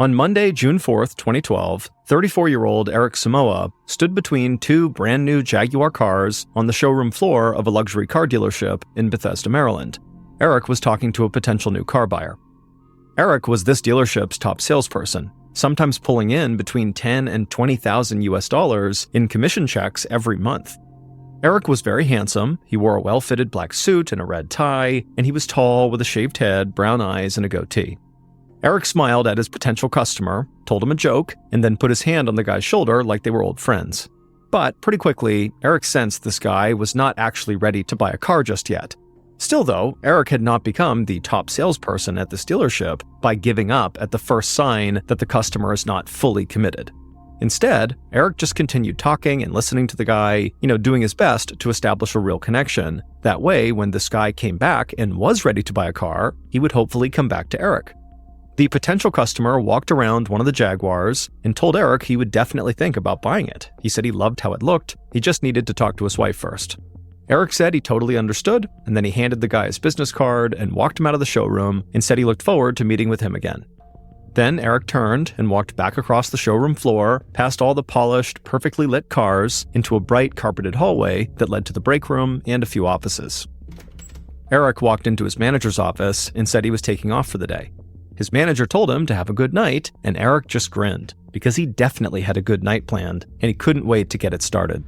On Monday, June 4th, 2012, 34-year-old Eric Samoa stood between two brand-new Jaguar cars on the showroom floor of a luxury car dealership in Bethesda, Maryland. Eric was talking to a potential new car buyer. Eric was this dealership's top salesperson, sometimes pulling in between $10,000 and $20,000 US in commission checks every month. Eric was very handsome. He wore a well-fitted black suit and a red tie, and he was tall with a shaved head, brown eyes, and a goatee. Eric smiled at his potential customer, told him a joke, and then put his hand on the guy's shoulder like they were old friends. But pretty quickly, Eric sensed this guy was not actually ready to buy a car just yet. Still though, Eric had not become the top salesperson at this dealership by giving up at the first sign that the customer is not fully committed. Instead, Eric just continued talking and listening to the guy, doing his best to establish a real connection. That way, when this guy came back and was ready to buy a car, he would hopefully come back to Eric. The potential customer walked around one of the Jaguars and told Eric he would definitely think about buying it. He said he loved how it looked, he just needed to talk to his wife first. Eric said he totally understood, and then he handed the guy his business card and walked him out of the showroom and said he looked forward to meeting with him again. Then Eric turned and walked back across the showroom floor, past all the polished, perfectly lit cars, into a bright carpeted hallway that led to the break room and a few offices. Eric walked into his manager's office and said he was taking off for the day. His manager told him to have a good night, and Eric just grinned, because he definitely had a good night planned, and he couldn't wait to get it started.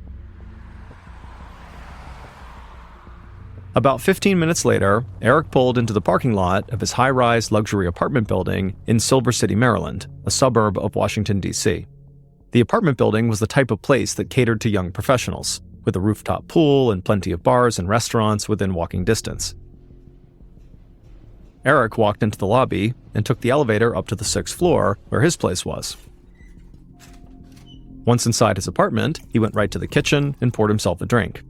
About 15 minutes later, Eric pulled into the parking lot of his high-rise luxury apartment building in Silver City, Maryland, a suburb of Washington, D.C. The apartment building was the type of place that catered to young professionals, with a rooftop pool and plenty of bars and restaurants within walking distance. Eric walked into the lobby and took the elevator up to the 6th floor, where his place was. Once inside his apartment, he went right to the kitchen and poured himself a drink.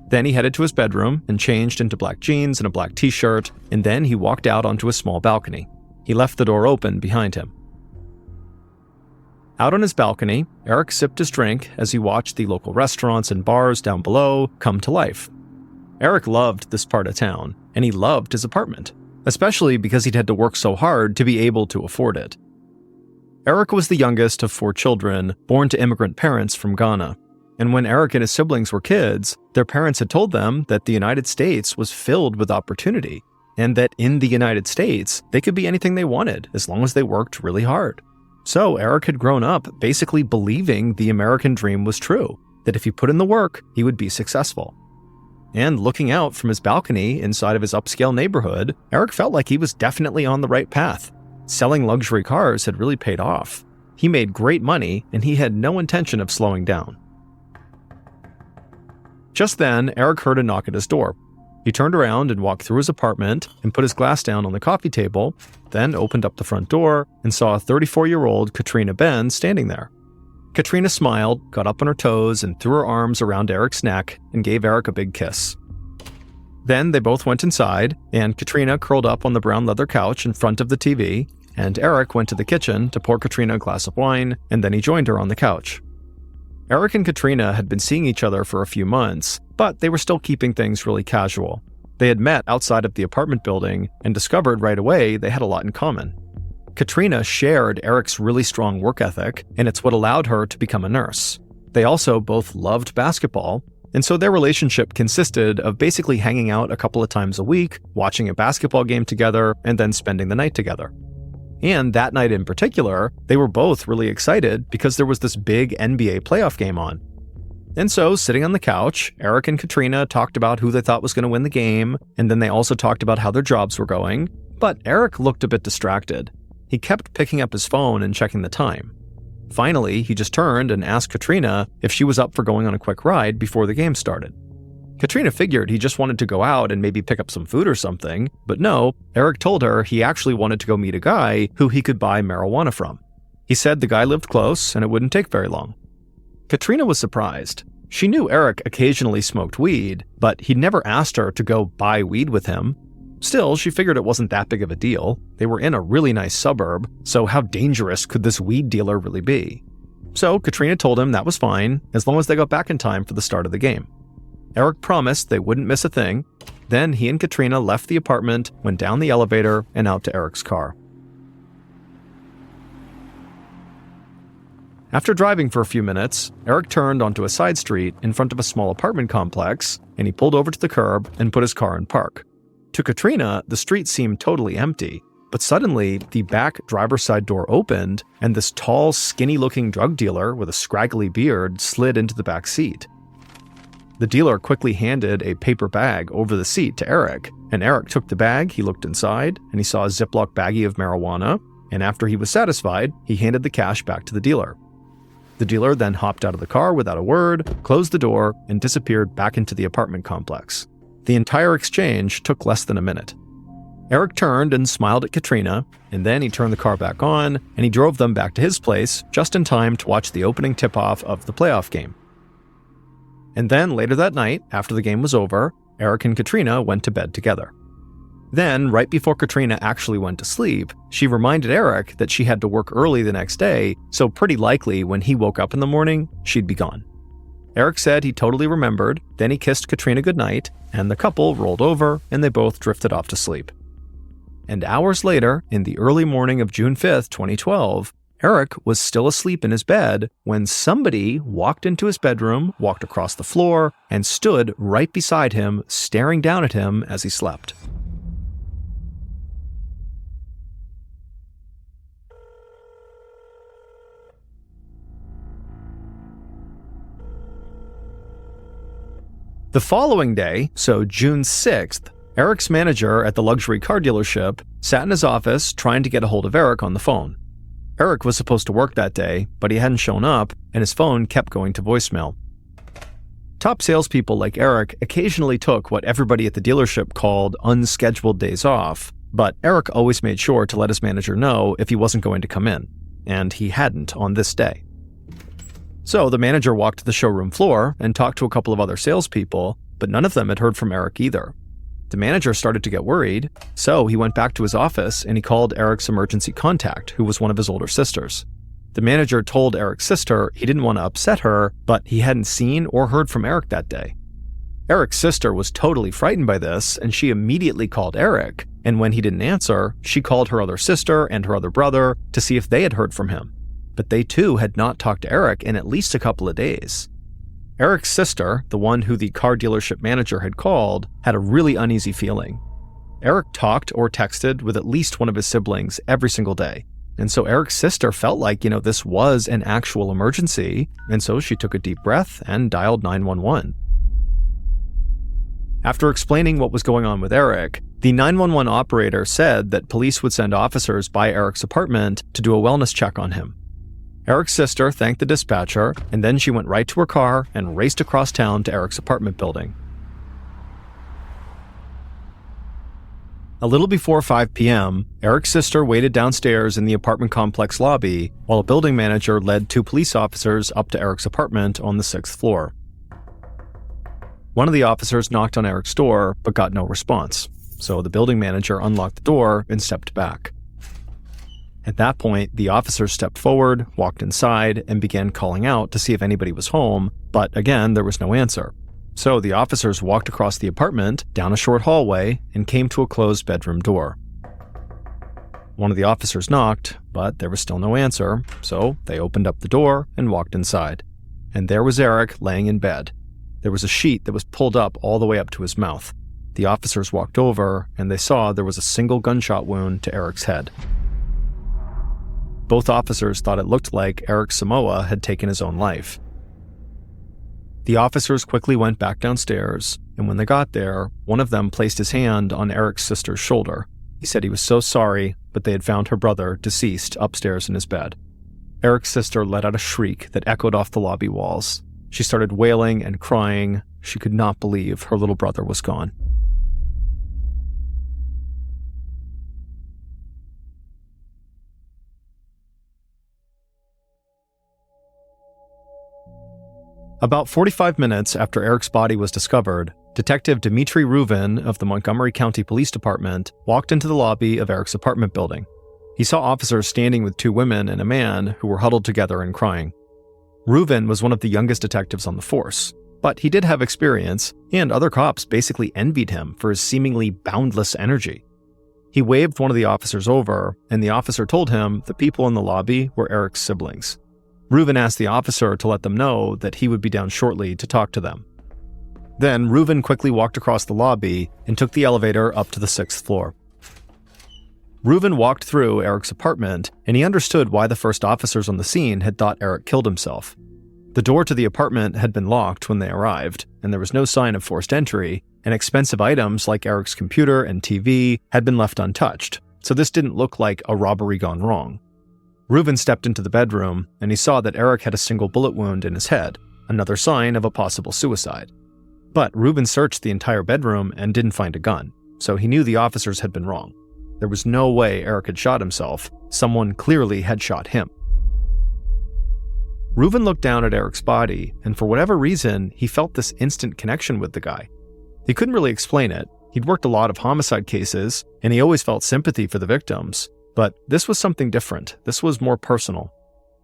Then he headed to his bedroom and changed into black jeans and a black t-shirt, and then he walked out onto a small balcony. He left the door open behind him. Out on his balcony, Eric sipped his drink as he watched the local restaurants and bars down below come to life. Eric loved this part of town, and he loved his apartment, especially because he'd had to work so hard to be able to afford it. Eric was the youngest of 4 children born to immigrant parents from Ghana, and when Eric and his siblings were kids, their parents had told them that the United States was filled with opportunity, and that in the United States, they could be anything they wanted as long as they worked really hard. So Eric had grown up basically believing the American dream was true, that if he put in the work, he would be successful. And looking out from his balcony inside of his upscale neighborhood, Eric felt like he was definitely on the right path. Selling luxury cars had really paid off. He made great money, and he had no intention of slowing down. Just then, Eric heard a knock at his door. He turned around and walked through his apartment and put his glass down on the coffee table, then opened up the front door and saw a 34-year-old Katrina Ben standing there. Katrina smiled, got up on her toes, and threw her arms around Eric's neck and gave Eric a big kiss. Then they both went inside, and Katrina curled up on the brown leather couch in front of the TV, and Eric went to the kitchen to pour Katrina a glass of wine, and then he joined her on the couch. Eric and Katrina had been seeing each other for a few months, but they were still keeping things really casual. They had met outside of the apartment building and discovered right away they had a lot in common. Katrina shared Eric's really strong work ethic, and it's what allowed her to become a nurse. They also both loved basketball, and so their relationship consisted of basically hanging out a couple of times a week, watching a basketball game together, and then spending the night together. And that night in particular, they were both really excited because there was this big NBA playoff game on. And so, sitting on the couch, Eric and Katrina talked about who they thought was going to win the game, and then they also talked about how their jobs were going. But Eric looked a bit distracted. He kept picking up his phone and checking the time. Finally, he just turned and asked Katrina if she was up for going on a quick ride before the game started. Katrina figured he just wanted to go out and maybe pick up some food or something, but no, Eric told her he actually wanted to go meet a guy who he could buy marijuana from. He said the guy lived close and it wouldn't take very long. Katrina was surprised. She knew Eric occasionally smoked weed, but he'd never asked her to go buy weed with him. Still, she figured it wasn't that big of a deal. They were in a really nice suburb, so how dangerous could this weed dealer really be? So Katrina told him that was fine, as long as they got back in time for the start of the game. Eric promised they wouldn't miss a thing. Then he and Katrina left the apartment, went down the elevator, and out to Eric's car. After driving for a few minutes, Eric turned onto a side street in front of a small apartment complex, and he pulled over to the curb and put his car in park. To Katrina, the street seemed totally empty, but suddenly the back driver's side door opened, and this tall, skinny-looking drug dealer with a scraggly beard slid into the back seat. The dealer quickly handed a paper bag over the seat to Eric, and Eric took the bag, he looked inside, and he saw a Ziploc baggie of marijuana, and after he was satisfied, he handed the cash back to the dealer. The dealer then hopped out of the car without a word, closed the door, and disappeared back into the apartment complex. The entire exchange took less than a minute. Eric turned and smiled at Katrina, and then he turned the car back on, and he drove them back to his place just in time to watch the opening tip-off of the playoff game. And then later that night, after the game was over, Eric and Katrina went to bed together. Then, right before Katrina actually went to sleep, she reminded Eric that she had to work early the next day, so pretty likely when he woke up in the morning, she'd be gone. Eric said he totally remembered, then he kissed Katrina goodnight, and the couple rolled over and they both drifted off to sleep. And hours later, in the early morning of June 5th, 2012, Eric was still asleep in his bed when somebody walked into his bedroom, walked across the floor, and stood right beside him, staring down at him as he slept. The following day, so June 6th, Eric's manager at the luxury car dealership sat in his office trying to get a hold of Eric on the phone. Eric was supposed to work that day, but he hadn't shown up, and his phone kept going to voicemail. Top salespeople like Eric occasionally took what everybody at the dealership called unscheduled days off, but Eric always made sure to let his manager know if he wasn't going to come in, and he hadn't on this day. So the manager walked to the showroom floor and talked to a couple of other salespeople, but none of them had heard from Eric either. The manager started to get worried, so he went back to his office and he called Eric's emergency contact, who was one of his older sisters. The manager told Eric's sister he didn't want to upset her, but he hadn't seen or heard from Eric that day. Eric's sister was totally frightened by this, and she immediately called Eric, and when he didn't answer, she called her other sister and her other brother to see if they had heard from him. But they too had not talked to Eric in at least a couple of days. Eric's sister, the one who the car dealership manager had called, had a really uneasy feeling. Eric talked or texted with at least one of his siblings every single day, and so Eric's sister felt like, this was an actual emergency, and so she took a deep breath and dialed 911. After explaining what was going on with Eric, the 911 operator said that police would send officers by Eric's apartment to do a wellness check on him. Eric's sister thanked the dispatcher, and then she went right to her car and raced across town to Eric's apartment building. A little before 5 p.m., Eric's sister waited downstairs in the apartment complex lobby while a building manager led 2 police officers up to Eric's apartment on the 6th floor. One of the officers knocked on Eric's door but got no response, so the building manager unlocked the door and stepped back. At that point, the officers stepped forward, walked inside, and began calling out to see if anybody was home, but again, there was no answer. So the officers walked across the apartment, down a short hallway, and came to a closed bedroom door. One of the officers knocked, but there was still no answer, so they opened up the door and walked inside. And there was Eric laying in bed. There was a sheet that was pulled up all the way up to his mouth. The officers walked over, and they saw there was a single gunshot wound to Eric's head. Both officers thought it looked like Eric Samoa had taken his own life. The officers quickly went back downstairs, and when they got there, one of them placed his hand on Eric's sister's shoulder. He said he was so sorry, but they had found her brother deceased upstairs in his bed. Eric's sister let out a shriek that echoed off the lobby walls. She started wailing and crying. She could not believe her little brother was gone. About 45 minutes after Eric's body was discovered, Detective Dmitry Ruvin of the Montgomery County Police Department walked into the lobby of Eric's apartment building. He saw officers standing with 2 women and a man who were huddled together and crying. Ruvin was one of the youngest detectives on the force, but he did have experience, and other cops basically envied him for his seemingly boundless energy. He waved one of the officers over, and the officer told him the people in the lobby were Eric's siblings. Reuven asked the officer to let them know that he would be down shortly to talk to them. Then Reuven quickly walked across the lobby and took the elevator up to the 6th floor. Reuven walked through Eric's apartment, and he understood why the first officers on the scene had thought Eric killed himself. The door to the apartment had been locked when they arrived, and there was no sign of forced entry, and expensive items like Eric's computer and TV had been left untouched, so this didn't look like a robbery gone wrong. Reuven stepped into the bedroom, and he saw that Eric had a single bullet wound in his head, another sign of a possible suicide. But Reuven searched the entire bedroom and didn't find a gun, so he knew the officers had been wrong. There was no way Eric had shot himself. Someone clearly had shot him. Reuven looked down at Eric's body, and for whatever reason, he felt this instant connection with the guy. He couldn't really explain it. He'd worked a lot of homicide cases, and he always felt sympathy for the victims. But this was something different. This was more personal.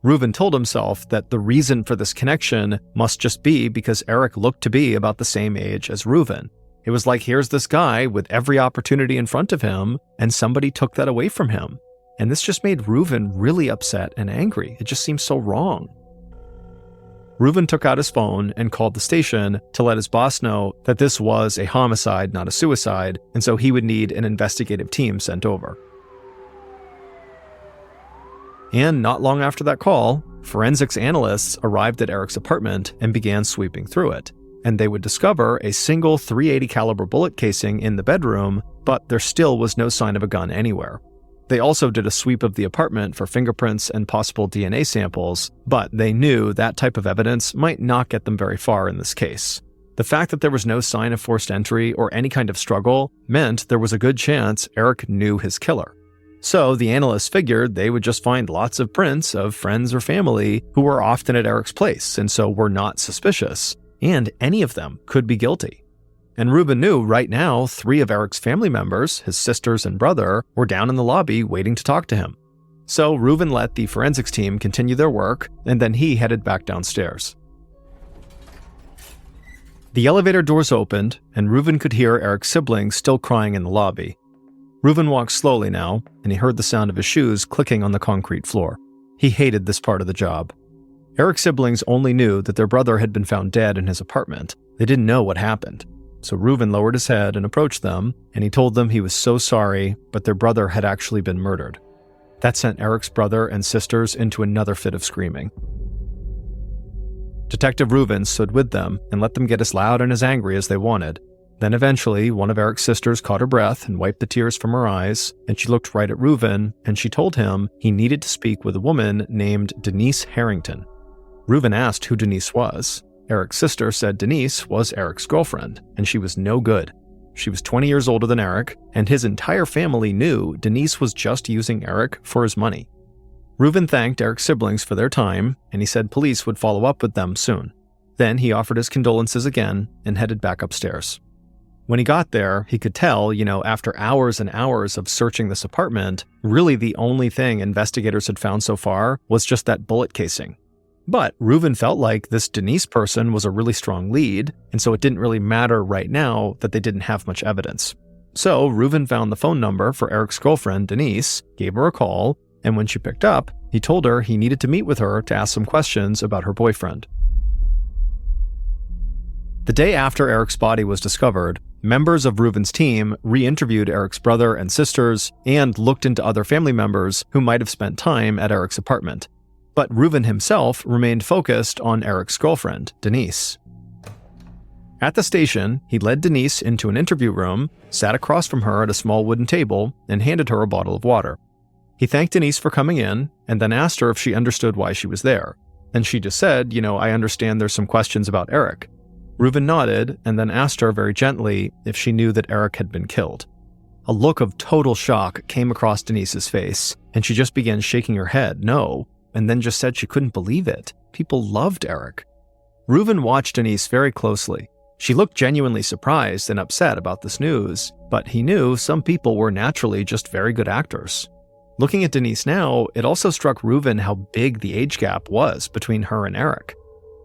Reuven told himself that the reason for this connection must just be because Eric looked to be about the same age as Reuven. It was like, here's this guy with every opportunity in front of him, and somebody took that away from him. And this just made Reuven really upset and angry. It just seemed so wrong. Reuven took out his phone and called the station to let his boss know that this was a homicide, not a suicide, and so he would need an investigative team sent over. And not long after that call, forensics analysts arrived at Eric's apartment and began sweeping through it. And they would discover a single .380 caliber bullet casing in the bedroom, but there still was no sign of a gun anywhere. They also did a sweep of the apartment for fingerprints and possible DNA samples, but they knew that type of evidence might not get them very far in this case. The fact that there was no sign of forced entry or any kind of struggle meant there was a good chance Eric knew his killer. So the analysts figured they would just find lots of prints of friends or family who were often at Eric's place and so were not suspicious, and any of them could be guilty. And Reuven knew right now 3 of Eric's family members, his sisters and brother, were down in the lobby waiting to talk to him. So Reuven let the forensics team continue their work, and then he headed back downstairs. The elevator doors opened, and Reuven could hear Eric's siblings still crying in the lobby. Reuven walked slowly now, and he heard the sound of his shoes clicking on the concrete floor. He hated this part of the job. Eric's siblings only knew that their brother had been found dead in his apartment. They didn't know what happened. So Reuven lowered his head and approached them, and he told them he was so sorry, but their brother had actually been murdered. That sent Eric's brother and sisters into another fit of screaming. Detective Reuven stood with them and let them get as loud and as angry as they wanted. Then eventually, one of Eric's sisters caught her breath and wiped the tears from her eyes, and she looked right at Reuven, and she told him he needed to speak with a woman named Denise Harrington. Reuven asked who Denise was. Eric's sister said Denise was Eric's girlfriend, and she was no good. She was 20 years older than Eric, and his entire family knew Denise was just using Eric for his money. Reuven thanked Eric's siblings for their time, and he said police would follow up with them soon. Then he offered his condolences again and headed back upstairs. When he got there, he could tell, after hours and hours of searching this apartment, really the only thing investigators had found so far was just that bullet casing. But Reuven felt like this Denise person was a really strong lead, and so it didn't really matter right now that they didn't have much evidence. So Reuven found the phone number for Eric's girlfriend, Denise, gave her a call, and when she picked up, he told her he needed to meet with her to ask some questions about her boyfriend. The day after Eric's body was discovered, members of Reuven's team re-interviewed Eric's brother and sisters and looked into other family members who might have spent time at Eric's apartment. But Reuven himself remained focused on Eric's girlfriend, Denise. At the station, he led Denise into an interview room, sat across from her at a small wooden table, and handed her a bottle of water. He thanked Denise for coming in, and then asked her if she understood why she was there. And she just said, I understand there's some questions about Eric. Reuven nodded, and then asked her very gently if she knew that Eric had been killed. A look of total shock came across Denise's face, and she just began shaking her head, no, and then just said she couldn't believe it. People loved Eric. Reuven watched Denise very closely. She looked genuinely surprised and upset about this news, but he knew some people were naturally just very good actors. Looking at Denise now, it also struck Reuven how big the age gap was between her and Eric.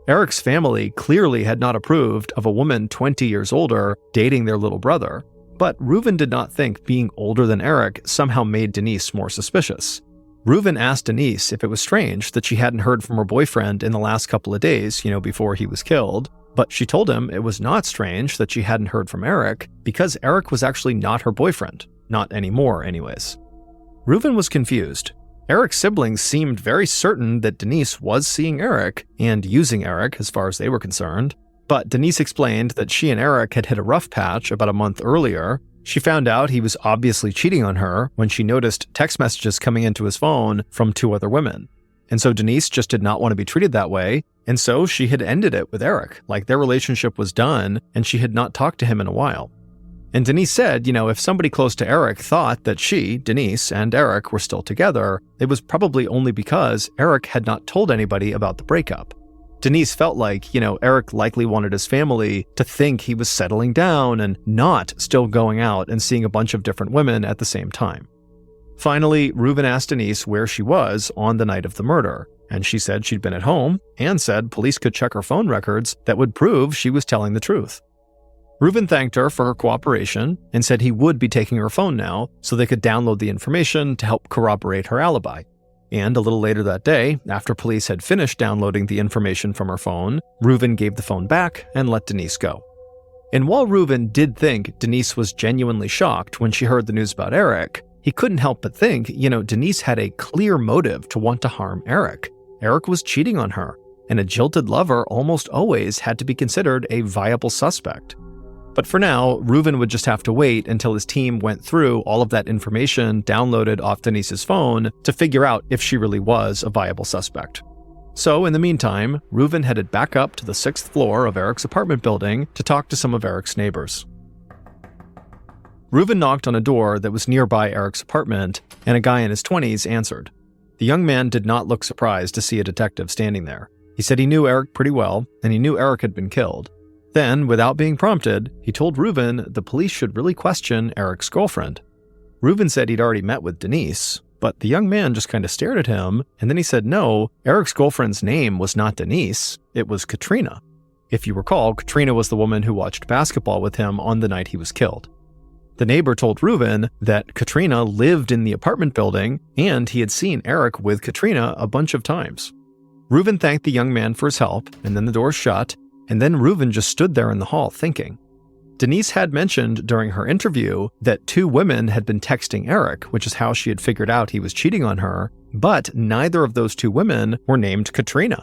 Eric's family clearly had not approved of a woman 20 years older dating their little brother, but Reuven did not think being older than Eric somehow made Denise more suspicious. Reuven asked Denise if it was strange that she hadn't heard from her boyfriend in the last couple of days, before he was killed, but she told him it was not strange that she hadn't heard from Eric because Eric was actually not her boyfriend. Not anymore, anyways. Reuven was confused. Eric's siblings seemed very certain that Denise was seeing Eric and using Eric as far as they were concerned, but Denise explained that she and Eric had hit a rough patch about a month earlier. She found out he was obviously cheating on her when she noticed text messages coming into his phone from 2 other women. And so Denise just did not want to be treated that way, and so she had ended it with Eric, like their relationship was done and she had not talked to him in a while. And Denise said, if somebody close to Eric thought that she, Denise, and Eric were still together, it was probably only because Eric had not told anybody about the breakup. Denise felt like, Eric likely wanted his family to think he was settling down and not still going out and seeing a bunch of different women at the same time. Finally, Reuven asked Denise where she was on the night of the murder, and she said she'd been at home and said police could check her phone records that would prove she was telling the truth. Reuven thanked her for her cooperation and said he would be taking her phone now so they could download the information to help corroborate her alibi. And a little later that day, after police had finished downloading the information from her phone, Reuven gave the phone back and let Denise go. And while Reuven did think Denise was genuinely shocked when she heard the news about Eric, he couldn't help but think, Denise had a clear motive to want to harm Eric. Eric was cheating on her, and a jilted lover almost always had to be considered a viable suspect. But for now, Reuven would just have to wait until his team went through all of that information downloaded off Denise's phone to figure out if she really was a viable suspect. So in the meantime, Reuven headed back up to the 6th floor of Eric's apartment building to talk to some of Eric's neighbors. Reuven knocked on a door that was nearby Eric's apartment, and a guy in his 20s answered. The young man did not look surprised to see a detective standing there. He said he knew Eric pretty well, and he knew Eric had been killed. Then, without being prompted, he told Reuven the police should really question Eric's girlfriend. Reuven said he'd already met with Denise, but the young man just kind of stared at him, and then he said no, Eric's girlfriend's name was not Denise, it was Katrina. If you recall, Katrina was the woman who watched basketball with him on the night he was killed. The neighbor told Reuven that Katrina lived in the apartment building, and he had seen Eric with Katrina a bunch of times. Reuven thanked the young man for his help, and then the door shut, and then Reuven just stood there in the hall thinking. Denise had mentioned during her interview that 2 women had been texting Eric, which is how she had figured out he was cheating on her, but neither of those 2 women were named Katrina.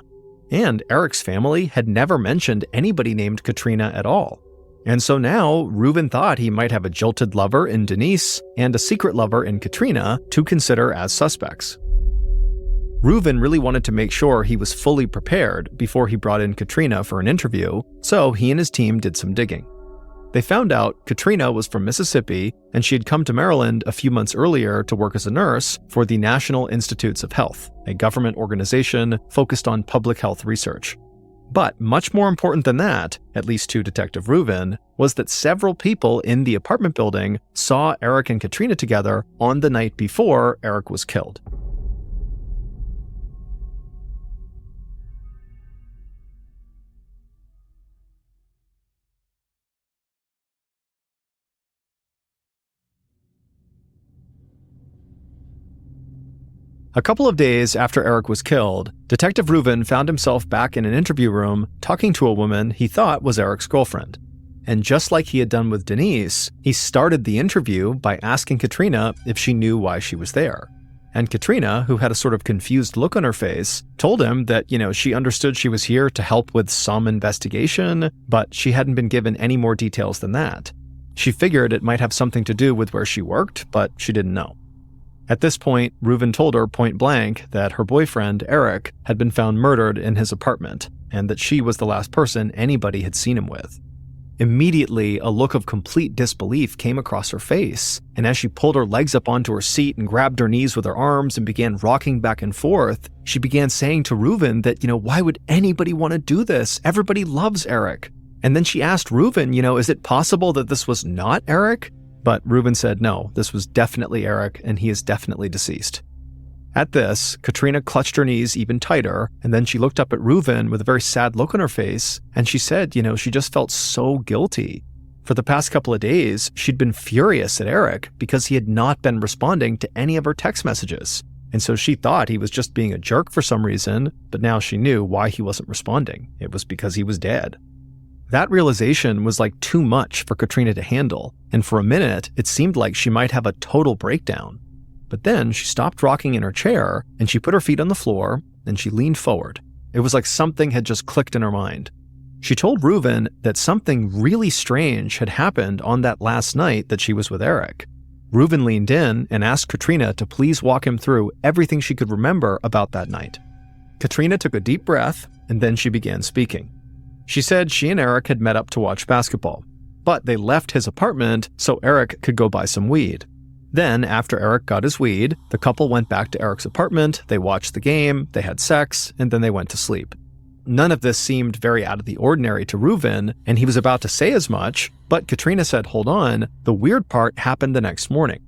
And Eric's family had never mentioned anybody named Katrina at all. And so now, Reuven thought he might have a jilted lover in Denise and a secret lover in Katrina to consider as suspects. Reuven really wanted to make sure he was fully prepared before he brought in Katrina for an interview, so he and his team did some digging. They found out Katrina was from Mississippi, and she had come to Maryland a few months earlier to work as a nurse for the National Institutes of Health, a government organization focused on public health research. But much more important than that, at least to Detective Reuven, was that several people in the apartment building saw Eric and Katrina together on the night before Eric was killed. A couple of days after Eric was killed, Detective Reuven found himself back in an interview room talking to a woman he thought was Eric's girlfriend. And just like he had done with Denise, he started the interview by asking Katrina if she knew why she was there. And Katrina, who had a sort of confused look on her face, told him that, she understood she was here to help with some investigation, but she hadn't been given any more details than that. She figured it might have something to do with where she worked, but she didn't know. At this point, Reuven told her point blank that her boyfriend, Eric, had been found murdered in his apartment, and that she was the last person anybody had seen him with. Immediately, a look of complete disbelief came across her face, and as she pulled her legs up onto her seat and grabbed her knees with her arms and began rocking back and forth, she began saying to Reuven that, why would anybody want to do this? Everybody loves Eric. And then she asked Reuven, is it possible that this was not Eric? But Reuven said no, this was definitely Eric, and he is definitely deceased. At this, Katrina clutched her knees even tighter, and then she looked up at Reuven with a very sad look on her face, and she said, she just felt so guilty. For the past couple of days, she'd been furious at Eric because he had not been responding to any of her text messages. And so she thought he was just being a jerk for some reason, but now she knew why he wasn't responding. It was because he was dead. That realization was like too much for Katrina to handle, and for a minute, it seemed like she might have a total breakdown. But then she stopped rocking in her chair, and she put her feet on the floor, and she leaned forward. It was like something had just clicked in her mind. She told Reuven that something really strange had happened on that last night that she was with Eric. Reuven leaned in and asked Katrina to please walk him through everything she could remember about that night. Katrina took a deep breath, and then she began speaking. She said she and Eric had met up to watch basketball, but they left his apartment so Eric could go buy some weed. Then, after Eric got his weed, the couple went back to Eric's apartment, they watched the game, they had sex, and then they went to sleep. None of this seemed very out of the ordinary to Reuven, and he was about to say as much, but Katrina said, hold on, the weird part happened the next morning.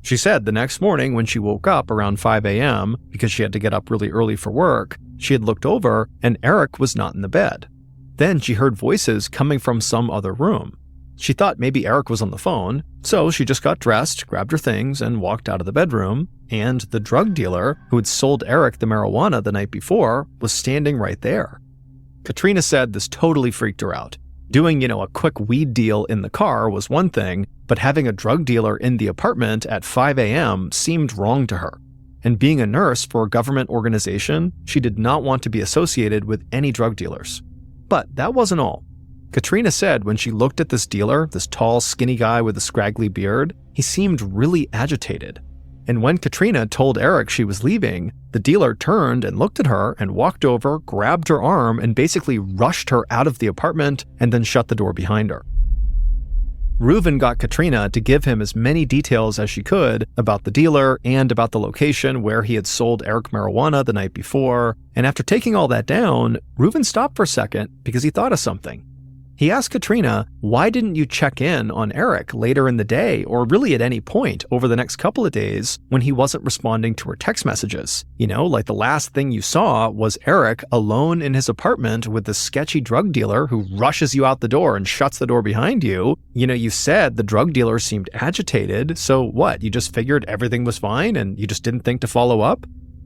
She said the next morning when she woke up around 5 a.m., because she had to get up really early for work, she had looked over and Eric was not in the bed. Then she heard voices coming from some other room. She thought maybe Eric was on the phone, so she just got dressed, grabbed her things, and walked out of the bedroom, and the drug dealer who had sold Eric the marijuana the night before was standing right there. Katrina said this totally freaked her out. Doing, a quick weed deal in the car was one thing, but having a drug dealer in the apartment at 5 a.m. seemed wrong to her. And being a nurse for a government organization, she did not want to be associated with any drug dealers. But that wasn't all. Katrina said when she looked at this dealer, this tall, skinny guy with a scraggly beard, he seemed really agitated. And when Katrina told Eric she was leaving, the dealer turned and looked at her and walked over, grabbed her arm, and basically rushed her out of the apartment and then shut the door behind her. Reuven got Katrina to give him as many details as she could about the dealer and about the location where he had sold Eric marijuana the night before, and after taking all that down, Reuven stopped for a second because he thought of something. He asked Katrina, why didn't you check in on Eric later in the day or really at any point over the next couple of days when he wasn't responding to her text messages? Like the last thing you saw was Eric alone in his apartment with this sketchy drug dealer who rushes you out the door and shuts the door behind you. You said the drug dealer seemed agitated, so what? You just figured everything was fine and you just didn't think to follow up?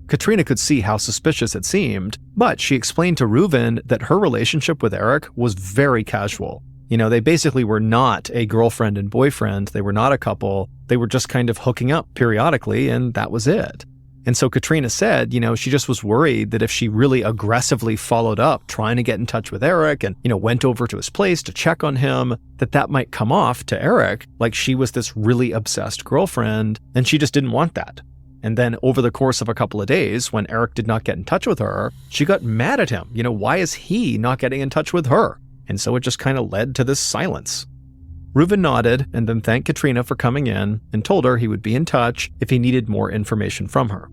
Katrina could see how suspicious it seemed, but she explained to Reuven that her relationship with Eric was very casual. They basically were not a girlfriend and boyfriend, they were not a couple, they were just kind of hooking up periodically, and that was it. And so Katrina said, she just was worried that if she really aggressively followed up trying to get in touch with Eric and, went over to his place to check on him, that might come off to Eric like she was this really obsessed girlfriend, and she just didn't want that. And then over the course of a couple of days, when Eric did not get in touch with her, she got mad at him. Why is he not getting in touch with her? And so it just kind of led to this silence. Reuven nodded and then thanked Katrina for coming in and told her he would be in touch if he needed more information from her.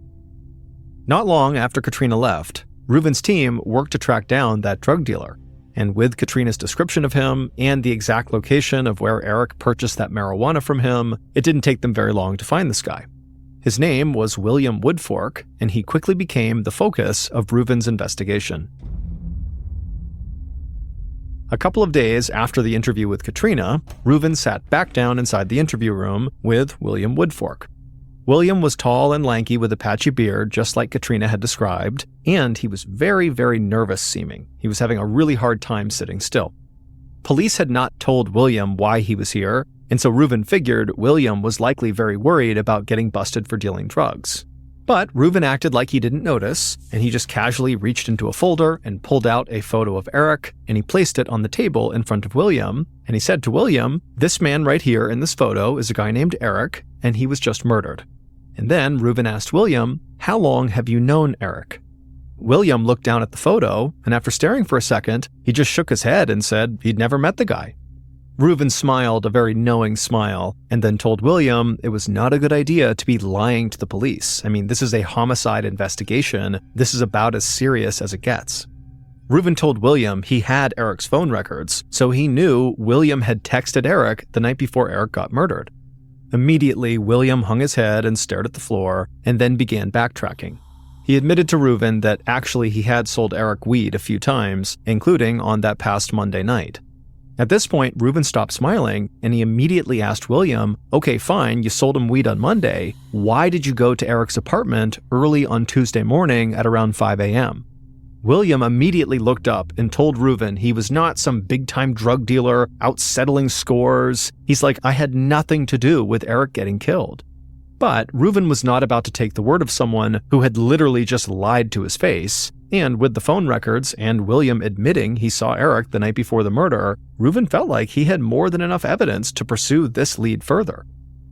Not long after Katrina left, Reuven's team worked to track down that drug dealer. And with Katrina's description of him and the exact location of where Eric purchased that marijuana from him, it didn't take them very long to find this guy. His name was William Woodfork, and he quickly became the focus of Reuven's investigation. A couple of days after the interview with Katrina, Reuven sat back down inside the interview room with William Woodfork. William was tall and lanky with a patchy beard, just like Katrina had described, and he was very, very nervous seeming. He was having a really hard time sitting still. Police had not told William why he was here, and so Reuven figured William was likely very worried about getting busted for dealing drugs. But Reuven acted like he didn't notice, and he just casually reached into a folder and pulled out a photo of Eric, and he placed it on the table in front of William, and he said to William, "This man right here in this photo is a guy named Eric, and he was just murdered." And then Reuven asked William, "How long have you known Eric?" William looked down at the photo, and after staring for a second, he just shook his head and said he'd never met the guy. Reuven smiled a very knowing smile and then told William it was not a good idea to be lying to the police. This is a homicide investigation. This is about as serious as it gets. Reuven told William he had Eric's phone records, so he knew William had texted Eric the night before Eric got murdered. Immediately, William hung his head and stared at the floor and then began backtracking. He admitted to Reuven that actually he had sold Eric weed a few times, including on that past Monday night. At this point, Reuben stopped smiling and he immediately asked William, "Okay, fine, you sold him weed on Monday. Why did you go to Eric's apartment early on Tuesday morning at around 5 a.m.? William immediately looked up and told Reuben he was not some big-time drug dealer out settling scores. He's like, "I had nothing to do with Eric getting killed." But Reuben was not about to take the word of someone who had literally just lied to his face. And with the phone records and William admitting he saw Eric the night before the murder, Reuben felt like he had more than enough evidence to pursue this lead further.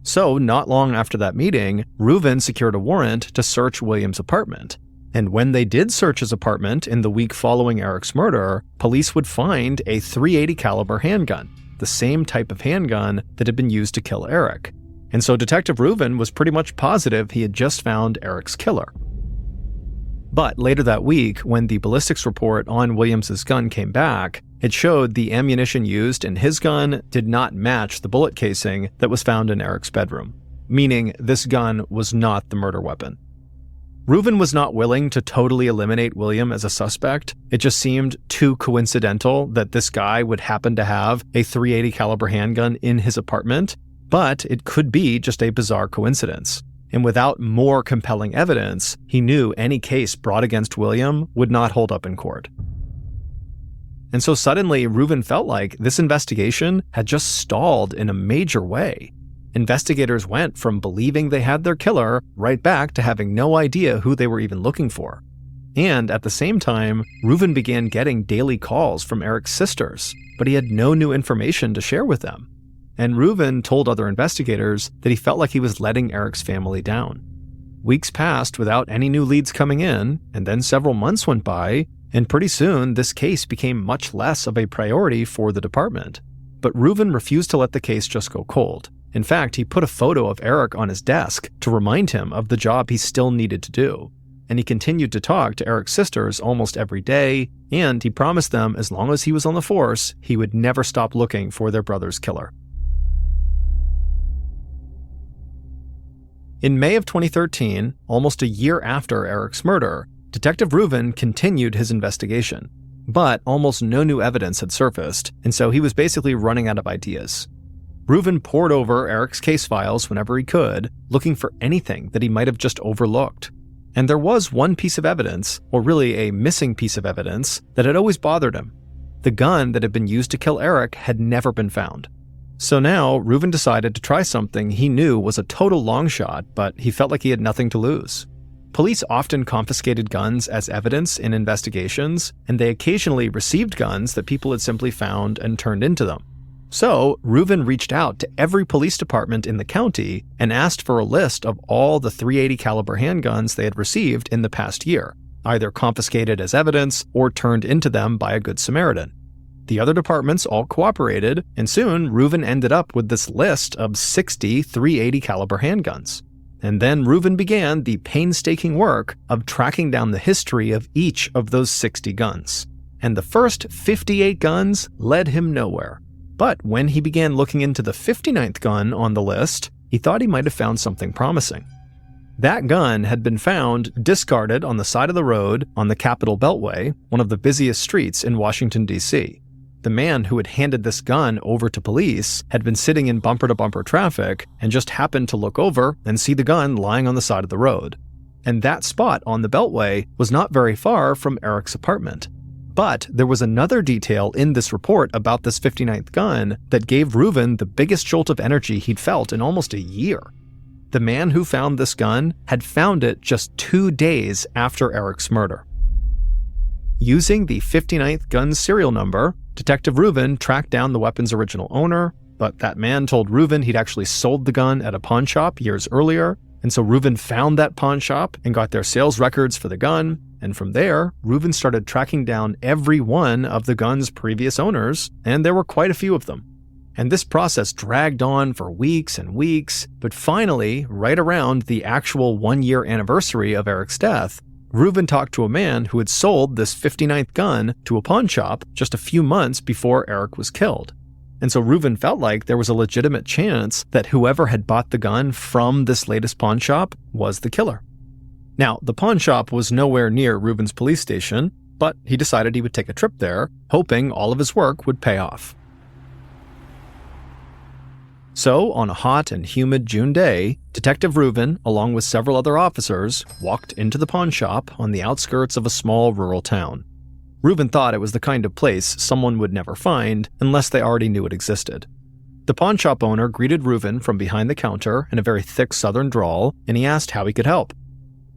So, not long after that meeting, Reuben secured a warrant to search William's apartment. And when they did search his apartment in the week following Eric's murder, police would find a .380 caliber handgun, the same type of handgun that had been used to kill Eric. And so Detective Reuben was pretty much positive he had just found Eric's killer. But later that week, when the ballistics report on Williams' gun came back, it showed the ammunition used in his gun did not match the bullet casing that was found in Eric's bedroom, meaning this gun was not the murder weapon. Reuben was not willing to totally eliminate William as a suspect. It just seemed too coincidental that this guy would happen to have a .380 caliber handgun in his apartment, but it could be just a bizarre coincidence. And without more compelling evidence, he knew any case brought against William would not hold up in court. And so suddenly, Reuben felt like this investigation had just stalled in a major way. Investigators went from believing they had their killer right back to having no idea who they were even looking for. And at the same time, Reuben began getting daily calls from Eric's sisters, but he had no new information to share with them. And Reuben told other investigators that he felt like he was letting Eric's family down. Weeks passed without any new leads coming in, and then several months went by, and pretty soon this case became much less of a priority for the department. But Reuben refused to let the case just go cold. In fact, he put a photo of Eric on his desk to remind him of the job he still needed to do. And he continued to talk to Eric's sisters almost every day, and he promised them as long as he was on the force, he would never stop looking for their brother's killer. In May of 2013, almost a year after Eric's murder, Detective Reuben continued his investigation. But almost no new evidence had surfaced, and so he was basically running out of ideas. Reuben pored over Eric's case files whenever he could, looking for anything that he might have just overlooked. And there was one piece of evidence, or really a missing piece of evidence, that had always bothered him. The gun that had been used to kill Eric had never been found. So now, Reuben decided to try something he knew was a total long shot, but he felt like he had nothing to lose. Police often confiscated guns as evidence in investigations, and they occasionally received guns that people had simply found and turned into them. So, Reuben reached out to every police department in the county and asked for a list of all the .380 caliber handguns they had received in the past year, either confiscated as evidence or turned into them by a Good Samaritan. The other departments all cooperated, and soon Reuben ended up with this list of 60 .380 caliber handguns. And then Reuben began the painstaking work of tracking down the history of each of those 60 guns. And the first 58 guns led him nowhere. But when he began looking into the 59th gun on the list, he thought he might have found something promising. That gun had been found discarded on the side of the road on the Capitol Beltway, one of the busiest streets in Washington, D.C. The man who had handed this gun over to police had been sitting in bumper-to-bumper traffic and just happened to look over and see the gun lying on the side of the road. And that spot on the Beltway was not very far from Eric's apartment. But there was another detail in this report about this 59th gun that gave Reuben the biggest jolt of energy he'd felt in almost a year. The man who found this gun had found it just 2 days after Eric's murder. Using the 59th gun's serial number, Detective Reuben tracked down the weapon's original owner, but that man told Reuben he'd actually sold the gun at a pawn shop years earlier, and so Reuben found that pawn shop and got their sales records for the gun, and from there, Reuben started tracking down every one of the gun's previous owners, and there were quite a few of them. And this process dragged on for weeks and weeks, but finally, right around the actual 1-year anniversary of Eric's death, Reuben talked to a man who had sold this 59th gun to a pawn shop just a few months before Eric was killed. And so Reuben felt like there was a legitimate chance that whoever had bought the gun from this latest pawn shop was the killer. Now, the pawn shop was nowhere near Reuben's police station, but he decided he would take a trip there, hoping all of his work would pay off. So, on a hot and humid June day, Detective Reuben, along with several other officers, walked into the pawn shop on the outskirts of a small rural town. Reuben thought it was the kind of place someone would never find unless they already knew it existed. The pawn shop owner greeted Reuben from behind the counter in a very thick southern drawl, and he asked how he could help.